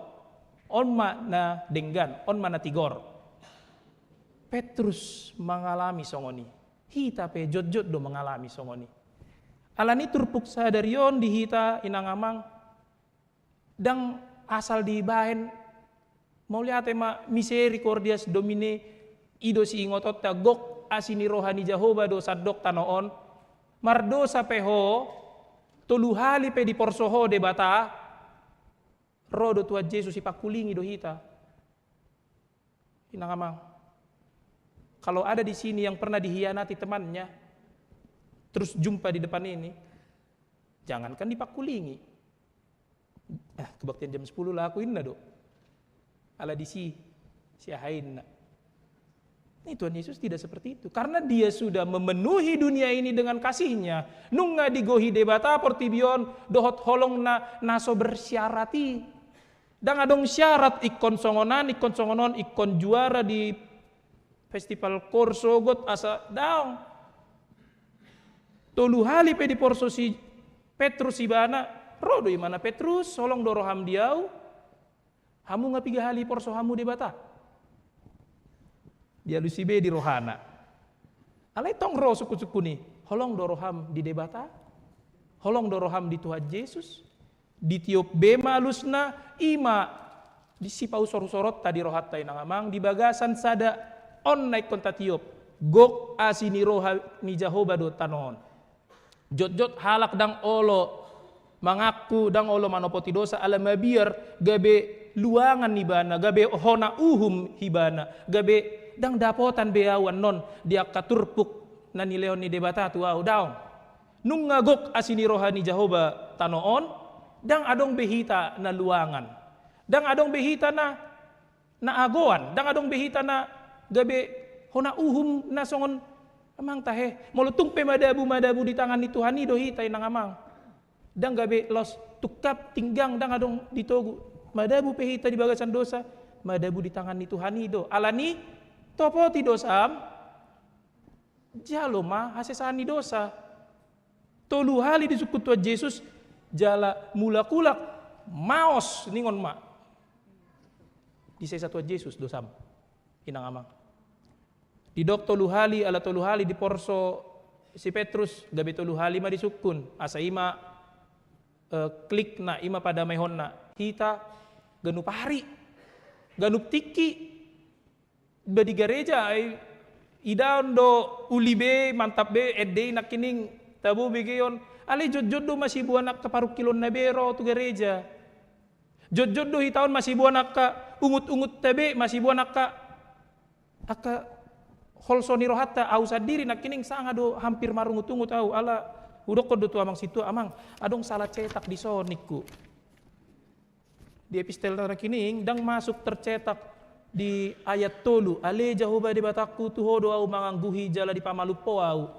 on mana denggan on manatigor Petrus mengalami songoni hita pe jot-jot do mengalami songoni alani turpuk sadarion di hita inang amang dang asal di bahen mau lihat ma misericordias domine ido si ingotot ta gok asini rohani Jehovah do sadok tanoon mardo sapeho tolu hali pe di porsoho de bata rodo tua Yesus ipakulingi do hita inang amang kalau ada di sini yang pernah dihianati temannya terus jumpa di depan ini jangankan dipakulingi kebaktian jam 10 lakuin na do ala di si ahain na ini Tuhan Yesus tidak seperti itu karena dia sudah memenuhi dunia ini dengan kasihnya nunga digohi debata portibion dohot holong na naso bersyarati dang adong syarat ikon songonon ikon juara di festival korso got asa daong tolu hali pe di porso si Petrus ibana rodo imana Petrus solong doroham diau hamu ngapiga hali porso hamu debata dia lusibe di rohana alai tong ro suku-suku ni holong doroham di debata, holong doroham di Tuhan Yesus, di tiup bema alusna ima di sipau sorot tadi rohat tay nangamang di bagasan sada on naik konta tiup gok asini roha ni Jehovah do tanon jot halak dang olo mengaku dang olo manopoti dosa alam biar gabe luangan nibana gabe hona hibana gabe dang dapotan beawan non dia katurpuk nani leon ni debata tu au daun nung ngagok asini rohani Jehovah tanoon dang adong behita na luangan dang adong behita na agoan dang adong behita na gabe hona na songon amang tahe molutung pe madabu di tangan ni Tuhan ni dohita nang amang dang gabe los tukap tinggang dang adong ditogu madabu pehita di bagasan dosa madabu di tangan ni Tuhan ni do alani topoti dosam jalo ma hasesani dosa tolu hali disukut Tuhan Yesus jala mula kulak maos ningon ma di sesa Tuhan Yesus dosam inang amang di dok tolu hali ala tolu hali di porso si Petrus gabe tolu hali ma disukun asa ima klik na ima pada mehon na hita ganup hari ganup tiki badi gereja ay idaon do ulibe mantap be edde nakining tabu begeyon ale jod do masih buanak ka paruk kilon na bero tu gereja jod do hitaon masih buanak ka ungut tabe masih buanak ka aka holso ni rohata au sadiri nakining sanga do hampir marungut-ungut au ala udok ko do tu amang situ amang adong salah cetak di sonikku di epistel nakining dang masuk tercetak di ayat tolu ale Jehovah di bataku tuhodo au mangangguhi jala di pamalupo au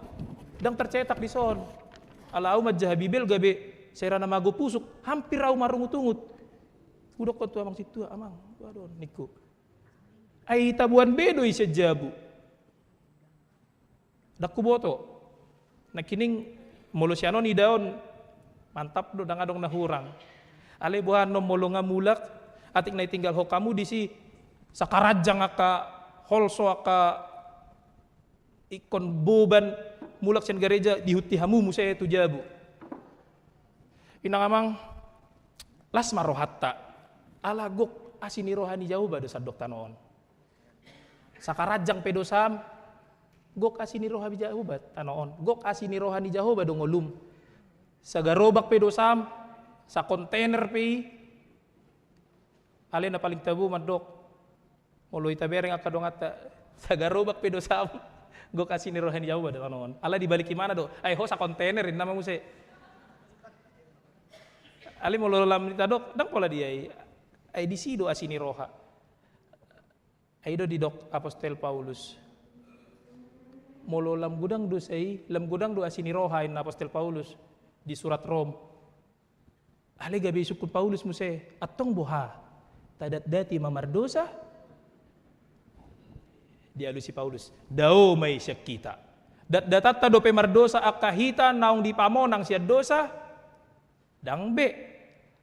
dang tercetak di son ala au majah bibel gabe serana mago pusuk hampir au marungut-ungut udok ko tu amang situ amang waduh niku ai tabuan bedo isi jabu dakku boto nakining molosiano ni daon mantap do dang adong nahurang ale buhan no molonga mulak atik na tinggal ho kamu di si sakarajang aka holso aka ikon boban mulak sen gereja dihuti hamu musaya tu jabu inang amang las marohatta ala gok asini rohani jauh bado sadok tanoon sakarajang pedosam gok asini rohani jauh bat tanoon gok asini rohani jauh bado ngolum sagarobak pedosam sa kontainer pe ale na paling tabu madok moloy tabereng akadong ata sagarobak pedosam gok asini rohani jauh bado tanoon ala dibalik mana do ay ho sa kontainer in nama muse ale mololam ditadok dang pola dia ay di sido asini roha ay do di dok apostel Paulus molo lam gudang do say lam gudang do asini roha in apostel Paulus di surat Rom ale gabe sukut Paulus muse atong boha tadat dati mamardosa dialusi Paulus dao may siya kita datata do pe mardosa akahita naong di pamonang siya dosa dangbe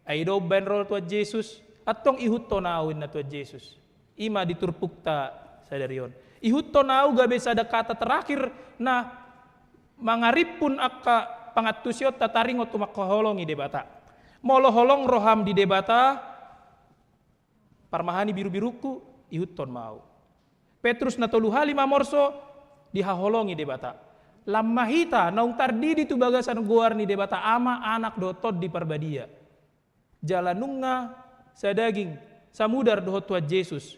ay do benrol Tuhan Yesus atong ihutto naawin na Tuhan Yesus ima diturpukta sa darion ihutto naaw gabe sa kata terakhir na mangaripun akka pangatusyot tataringot tumakholong i debata moloholong roham di debata parmahani biru-biruku ihutton mau Petrus na toluhali mamorso dihaholongi debata lamahita naung tardidi tu bagasan guar ni debata ama anak dotod di parbadia jalanunga sa daging samudar dohot Tuhan Yesus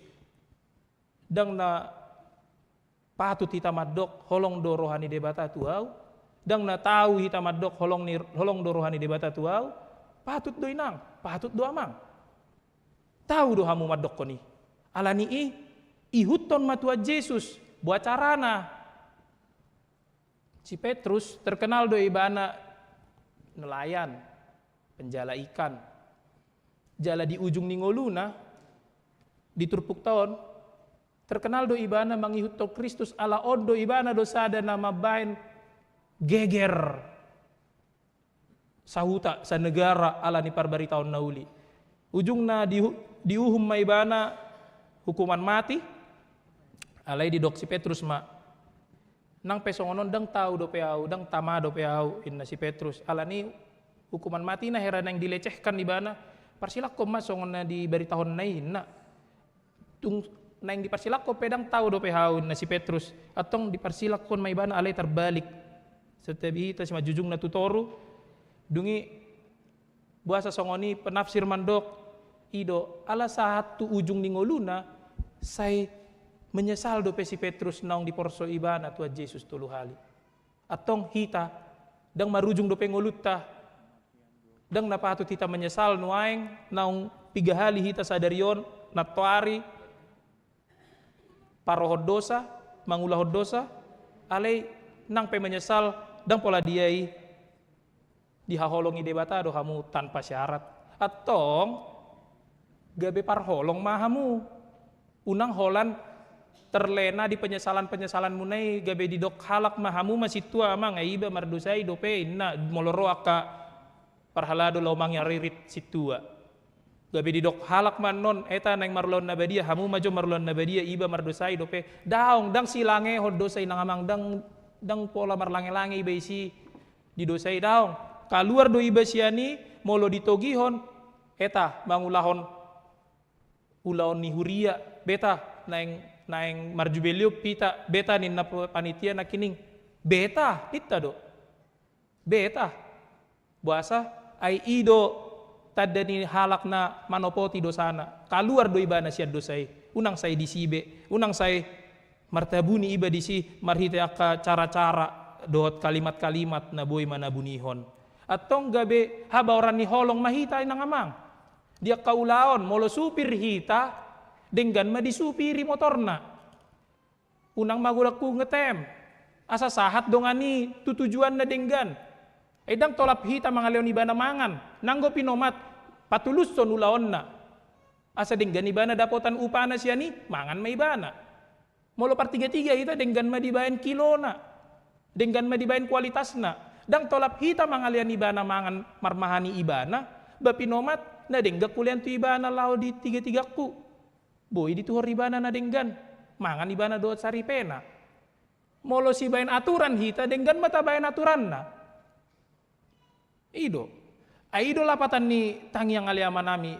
dang na patut hita madok holong do rohani debata tuaw dang na tahu hita madok holong do rohani debata tuaw patut do inang patut do amang tahu do hamu madok ko ni alani ihutton ma Tuhan Yesus buat carana si Petrus terkenal do ibana nelayan penjala ikan jala di ujung ningoluna di turpuk tahun terkenal do ibana mangihutto Kristus ala odo ibana do sada nama bain geger sahuta sa negara ala ni parbari tahun nauli ujung na diuhum ma ibana hukuman mati alai di dok si Petrus ma Nang pesongonon dang tahu dope au, dang tama dope au inna si Petrus. Ala ni hukuman mati na heran yang dilecehkan di bana. Parsilak ko mas songon na di bari tahun na inna. Tung na yang diparsilak ko pedang tahu dope au inna si Petrus. Atong diparsilak kon may bana alay terbalik. Setiap hita si majujung na tutoru. Dungi buasa songoni penafsir mandok. Ido ala satu ujung ningoluna say menyesal dope si Petrus naong di porso ibana Tuhan Yesus tulu hali. Atong hita dang marujung dope ngolutta dang napatut hita menyesal nuaeng naong 3 hali hita sadarion natwari parohod dosa mangulahod dosa alay nang pe menyesal dang pola diai dihaholongi debatado hamu tanpa syarat. Atong gabe parholong mahamu unang holan terlena di penyesalan-penyesalan munai gabe di dok halak mahamu masih tua amang iba mardusai dope inna moloro aka parhalado lomang yang ririt situa gabe di dok halak manon eta nang marlon nabadia hamu maju marlon nabadia iba mardusai dope daong dang silange hodosai nang amang dang pola marlange-lange iba isi di dosai daong kaluar do iba siani molo ditogihon eta mangulahon ulaon ni huria beta naeng marjubelio pita beta nin na panitia na kining beta nita do beta buasa ai ido tadda ni halak na manopoti dosana kaluar do ibana siad dosai unang say disibe unang say martabuni iba disi marhite aka cara-cara dohot kalimat-kalimat na boy manabunihon atong gabe haba orang ni holong mahita inang amang dia kaulaon molo supir hita denggan ma disupiri motorna unang magulak ku ngetem asa sahat dongani tutujuan na denggan edang tolap hita mangaleon ibana mangan nanggo pinomat patulus son ulaon na asa denggan ibana dapotan upana siani mangan ma ibana molo partiga-tiga hita denggan ma dibayan kilona denggan ma dibayan kualitasna dang tolap hita mangaleon ibana mangan marmahani ibana bapinomat na dengga kulian tu ibana lao di tiga-tiga ku boy dituhor ibana na denggan mangan ibana doot sari pena molo si bayan aturan hita denggan mata bayan aturan na ido aido lapatan ni tangyang aliaman nami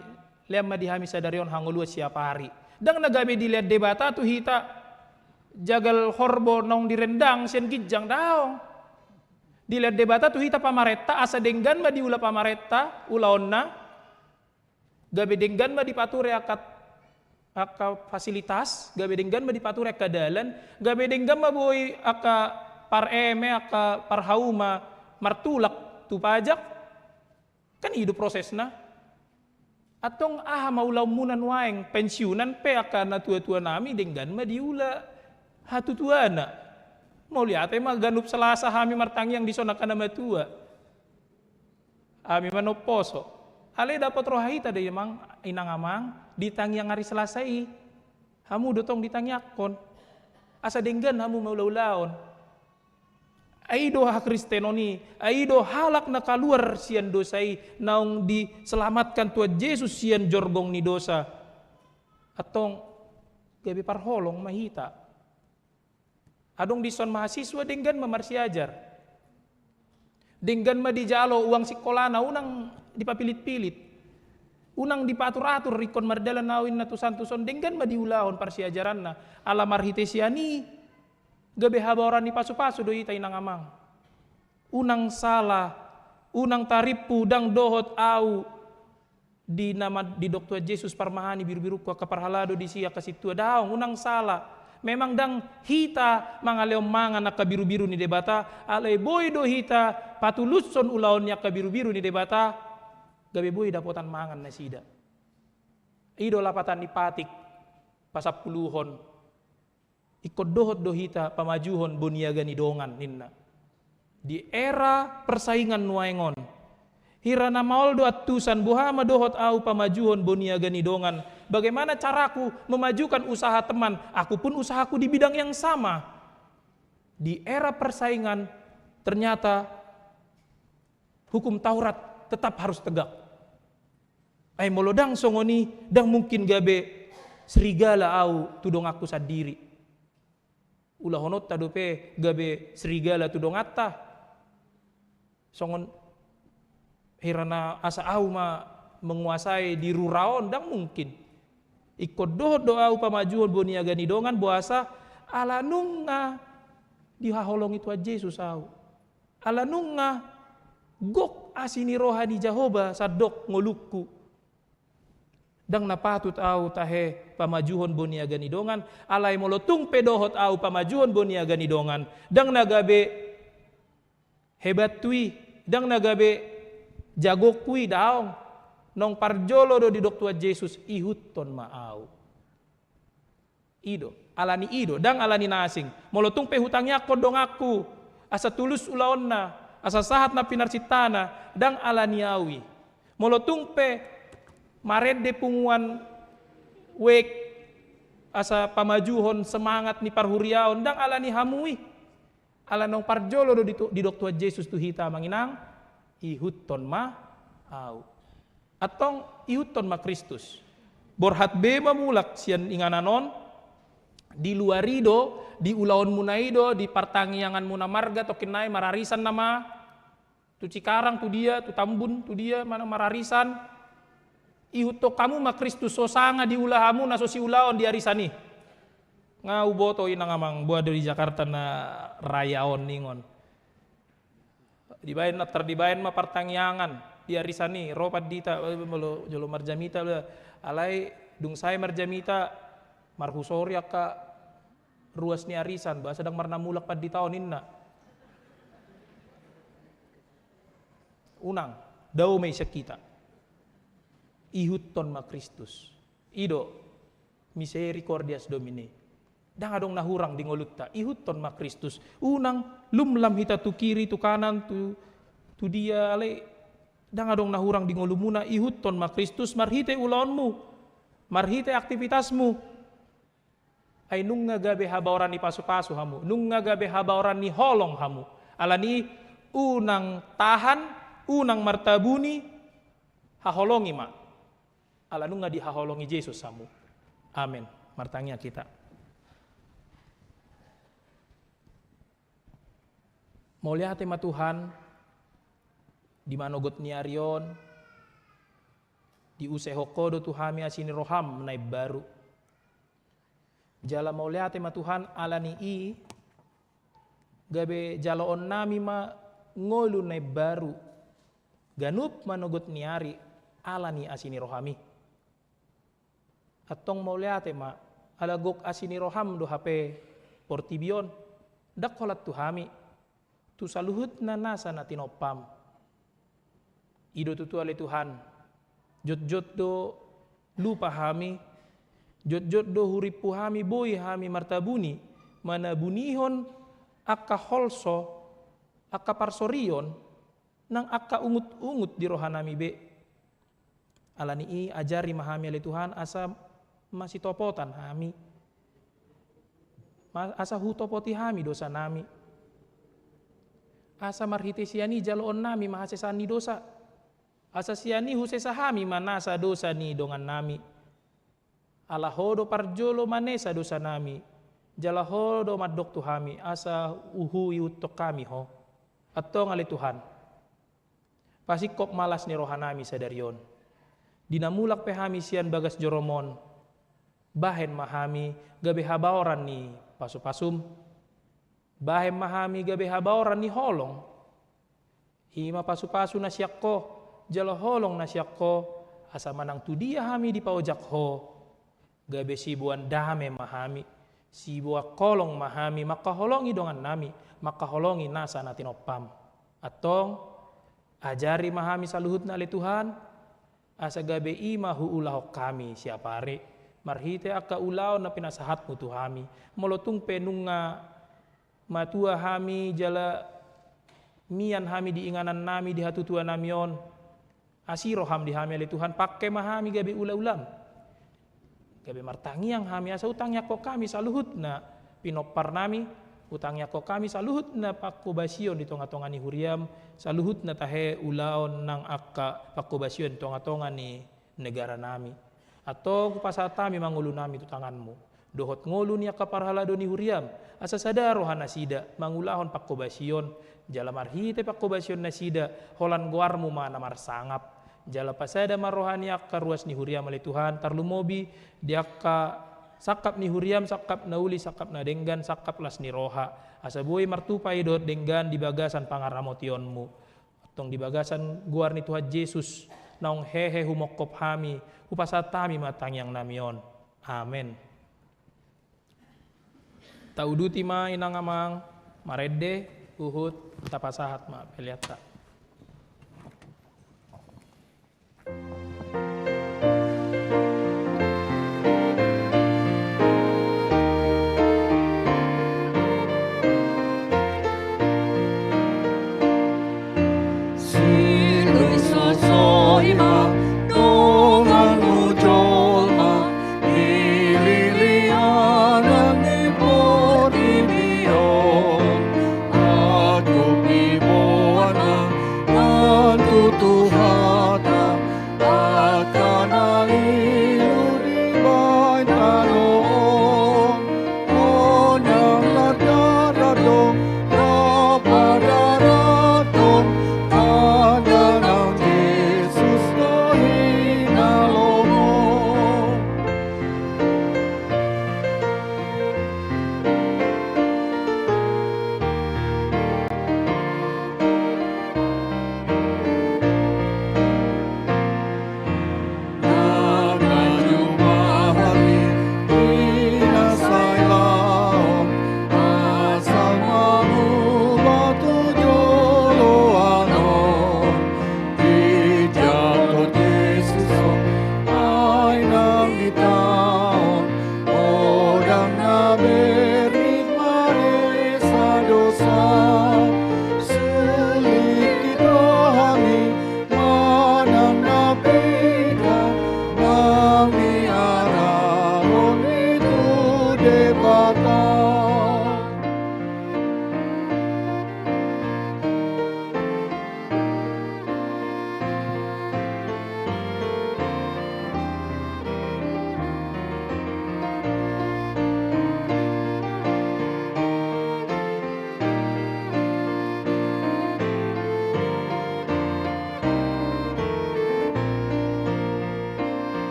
liam madihami sadarion hangulua siapa hari dang nagabe dilihat debata tu hita jagal horbo nong direndang sen gijang daong dilihat debata tu hita pamaretta asa denggan ma diula pamaretta ulaonna gabe denggan ma dipature akat aka fasilitas gabe denggan ma dipature aka dalan gabe denggan ma boy aka par eme aka par hauma martulak tu pajak kan hidup prosesna atong maulaw munan waeng pensiunan pe aka na tua-tua nami denggan ma diula hatutuana mau lihat mah ganup selasa hami martangyang disonaka nama tua ami manoposo ale dapat rohahita deh emang inang amang ditangyang hari selasai hamu dotong ditangyakon asa denggan hamu maulaulaon aido hak kristenoni aido halak na kaluar sian dosai naung diselamatkan Tuhan Yesus sian jorgong ni dosa atong gabi parholong mahita adong dison mahasiswa denggan mamarsi ajar denggan ma dijalo uang sekolana unang dipapilit-pilit unang dipatur-atur rikon mardalan nawin na tusan-tuson denggan ma diulahon parsi ajaran na ala marhite siani gabe habaoran ni pasu-pasu doi tay nang amang unang salah unang taripu dang dohot au di nama di Dr. Yesus parmahani biru-biru ko kaparhalado di sia kasitua daong unang salah memang dang hita mangaleom mangan na kabiru-biru ni debata alay boy do hita patuluson ulaon nya kabiru-biru ni debata gabe boy dapotan mangan na sida ido lapatan ni patik pasapuluhon ikut dohot dohita pamajuhon boniaga ni dongan ninna di era persaingan nuaengon hirana maol do atusan buhama dohot au pamajuhon boniaga ni dongan bagaimana caraku memajukan usaha teman aku pun usahaku di bidang yang sama di era persaingan ternyata hukum Taurat tetap harus tegak ay molodang songoni dang mungkin gabe serigala au tudong aku sadiri Ulah honot tadope gabe serigala tu dongata. Songon herana asa au ma menguasai di ruraon dang mungkin. Ikut doa pamajuan boniaga ni dongan boasa ala nunga dihaholong itu aja Yesus au. Ala nunga gok asini rohani Jehovah sadok ngolukku. Dang napatut au tahe pamajuhon boniaga ni dongan alai molotung pedohot au pamajuhon boniaga ni dongan dang nagabe hebat tui dang nagabe jago kui daong nong parjolo do di doktua Yesus ihutton maau ido alani ido dang alani nasing molotung pe hutangnya kodong aku asa tulus ulaonna asa sahat na pinarsitana dang alani awi molotung pe marede punguan wek asa pamajuhon semangat ni parhuriaon dang alani hamui ala nong parjolo do di doktua Yesus tu hita manginang ihutton ma au atong ihutton ma Kristus borhat be mamulak sian ingananon di luarido di ulaon munaido di partangiangan muna marga tokinai mararisan nama tu Cikarang tu dia tu Tambun tu dia mana mararisan ihuto kamu ma Kristus so sanga di ulahamu na so si ulaon di arisani ngau boto ina ngamang buat dari Jakarta na rayaon ningon dibayan na terdibayan ma pertangyangan di arisani ropat dita jolo marjamita alai dung saya marjamita marhusori ka ruas ni arisan ba sedang marnamulak pad di tahun inna unang daw may sakita ihutton ma Kristus ido misericordias Domini dang adong nahurang di ngolutta ihutton ma Kristus unang lumlam hita tu kiri tu kanan tu dia ale dang adong nahurang di ngolumuna ihutton ma Kristus marhite ulaonmu marhite aktivitasmu ay nung nga gabe habaoran ni pasu-pasu hamu nung nga gabe habaoran ni holong hamu alani unang tahan unang martabuni haholongi ma ala nunga dihaholongi Yesus samu. Amin. Martangnya kita. Mau lihat tema Tuhan di manogot niarion di usehoko do Tuhami asini roham naib baru. Jala mau lihat tema Tuhan alani i gabe jalaon nami ma ngolu naib baru. Ganup manogot niari alani asini rohami. Atong mau lihat ma alagok asini roham do HP portibion dak kolat Tuhami tu saluhut na nasa na tinopam ido tutu ale Tuhan jot-jot do lupa hami jot-jot do huripu hami boy hami martabuni mana bunihon akka holso akka parsorion nang akka ungut-ungut di rohanami be alani i ajari mahami ale Tuhan asa masih topotan hami asa hutopoti hami dosa nami asa marhite siani jaloon nami mahasesani dosa asa siani husesa hami manasa dosa ni dongan nami alahodo parjolo manesa dosa nami jalahodo madok tu hami asa uhui utok kami ho atong ale Tuhan pasikop malas ni rohanami sadarion dinamulak pe hami sian bagas joromon bahen mahami gabe habaoran ni pasu-pasum bahen mahami gabe habaoran ni holong hima pasu-pasu na siyakko jalo holong na siyakko asa manang tu dia hami di paojak ho gabe sibuan dame mahami sibua kolong mahami makaholongi dongan nami makaholongi nasa natin opam atong ajari mahami saluhut na ale Tuhan asa gabe ima huulahok kami siapare marhite akka ulao na pinasahatmu tu hami molotung penunga matua hami jala mian hami di inganan nami di hatutua namion asiro ham di hami ale Tuhan pakai mahami gabe ula-ulam gabe martangiang hami asa utangnya kok kami saluhut na pinopar nami utangnya kok kami saluhut na pakubasion di tonga-tonga ni huriam saluhut na tahe ulaon nang akka pakubasion di tonga-tonga ni negara nami atau kupasata mi mangulu nami tu tanganmu dohot ngolu nia kaparhala doni huriam, asa sada rohana sida, mangulahon pakkobasion, jala marhite pakkobasion nasida, holan guarmu mana marsangap, jala pasada marohani akka ruas ni huriam oleh Tuhan, tarlumobi diakka sakap ni huriam, sakap nauli, sakap na denggan, sakap las ni roha, asa boy martupai dot denggan di bagasan pangaramotionmu, tong di bagasan guar ni Tuhan Yesus, naong hehe humokop hami, upasatami matang yang namion. Amen. Tauduti ma inang amang, maredde, uhut, tapasahat ma peliata. Silui sosoima, dongan mujolma, ililianan ni podibion. Aku ibuana, nantu Tuhata, akan alilu di baitanoon. Onyang ladadadong, rapadaraton, Adanang Yesus lohinalomo. Nagayumahari, inasay laon, asal mamubatu joloanon. Idiato Yesus ay nang itaon, odang na berit mare sa dosa. Sulit ito kami manang napitan, nami arahon itu debatan.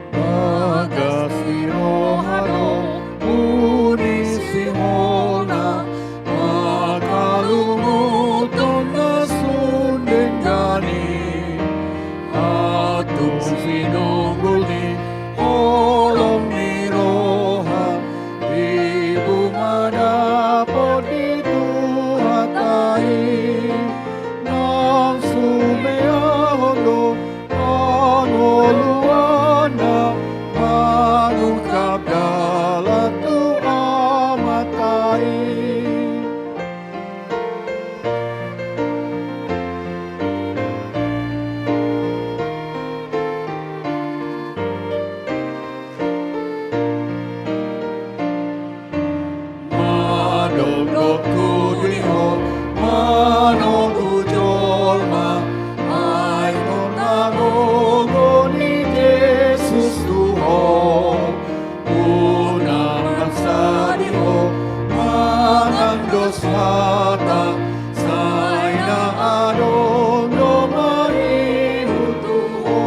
Bagasi rohano, unisi hona, makalumuton na sundengani. Atung sinunggul ni olong ni roha, ibu madapot itu hatai. Nang sumeahondo, anoluana, manungkap dalam doa matai. Madodok kudiho, manong ujolma, ay nonagogoni Yesus Tuhan. Unang magsadiho, manang dosata, say na adong domanihutuho.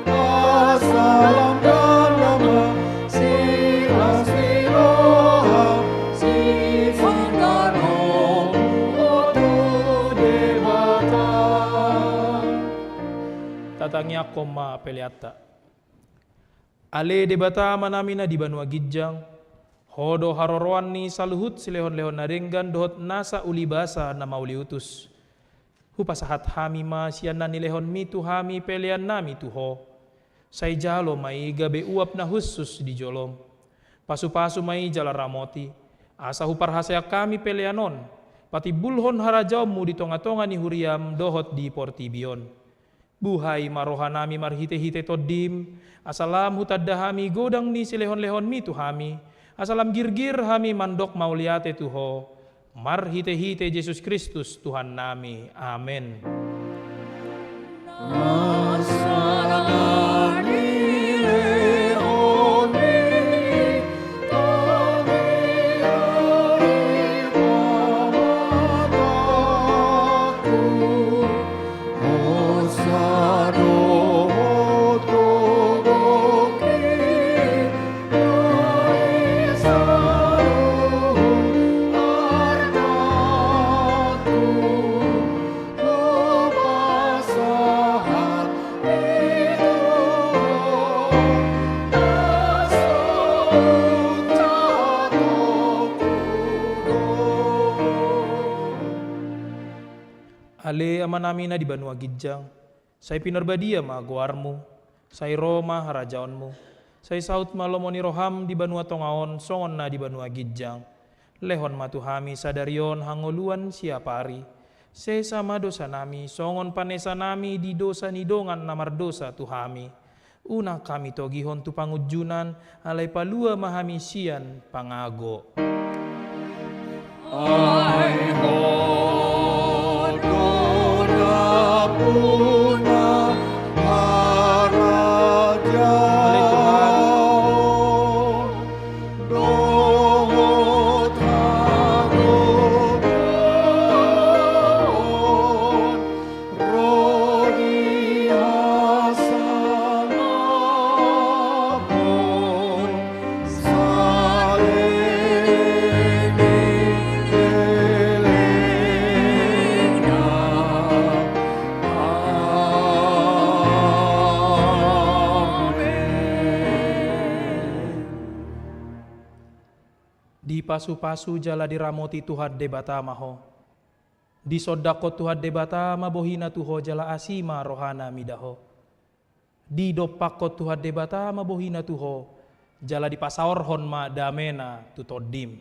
Asalam dalama, sila siroha, si Sandaron, otu debatan. Tatangnya koma peliata. Ale debata manamina di Banua Gijang, hodo haroroan ni saluhut silehon-lehon narenggan dohot nasa ulibasa na mauliutus. Hupasahat hami ma siana nilehon mitu hami pelian nami tuho. Say jalo mai gabe uap na husus di jolom. Pasu-pasu mai jala ramoti. Asa huparhasaya kami pelianon. Pati bulhon harajaumu di tonga-tonga ni huriam dohot di portibion. Buhay marohanami marhite-hite todim, asalam hutadahami godang ni silehon-lehon mi tuhami, Asalam girgir hami mandok mauliate Tuho, mar hite-hite Yesus Kristus Tuhan nami. Amin. Ale amanami na di Banua Gijang, say pinarbadia maaguarmu, say Roma harajaonmu, say saut malomoni roham di Banua Tongaon, songon na di Banua Gijang, lehon matuhami sadarion hangoluan siapari, say sama dosa nami, songon panesa nami di dosa nidongan namar dosa tuhami, unang kami togihon tu pangujunan, alay palua mahami sian pangago. Ay Puna Haraja Dohot Hagon Rodi Hasanapon Saleni Elena. Di pasu-pasu jala diramoti Tuhan debata maho. Di sodako Tuhan debata mabohina Tuho jala asima rohana midaho. Di dopako Tuhan debata mabohina Tuho jala di pasaorhon ma damena tutodim.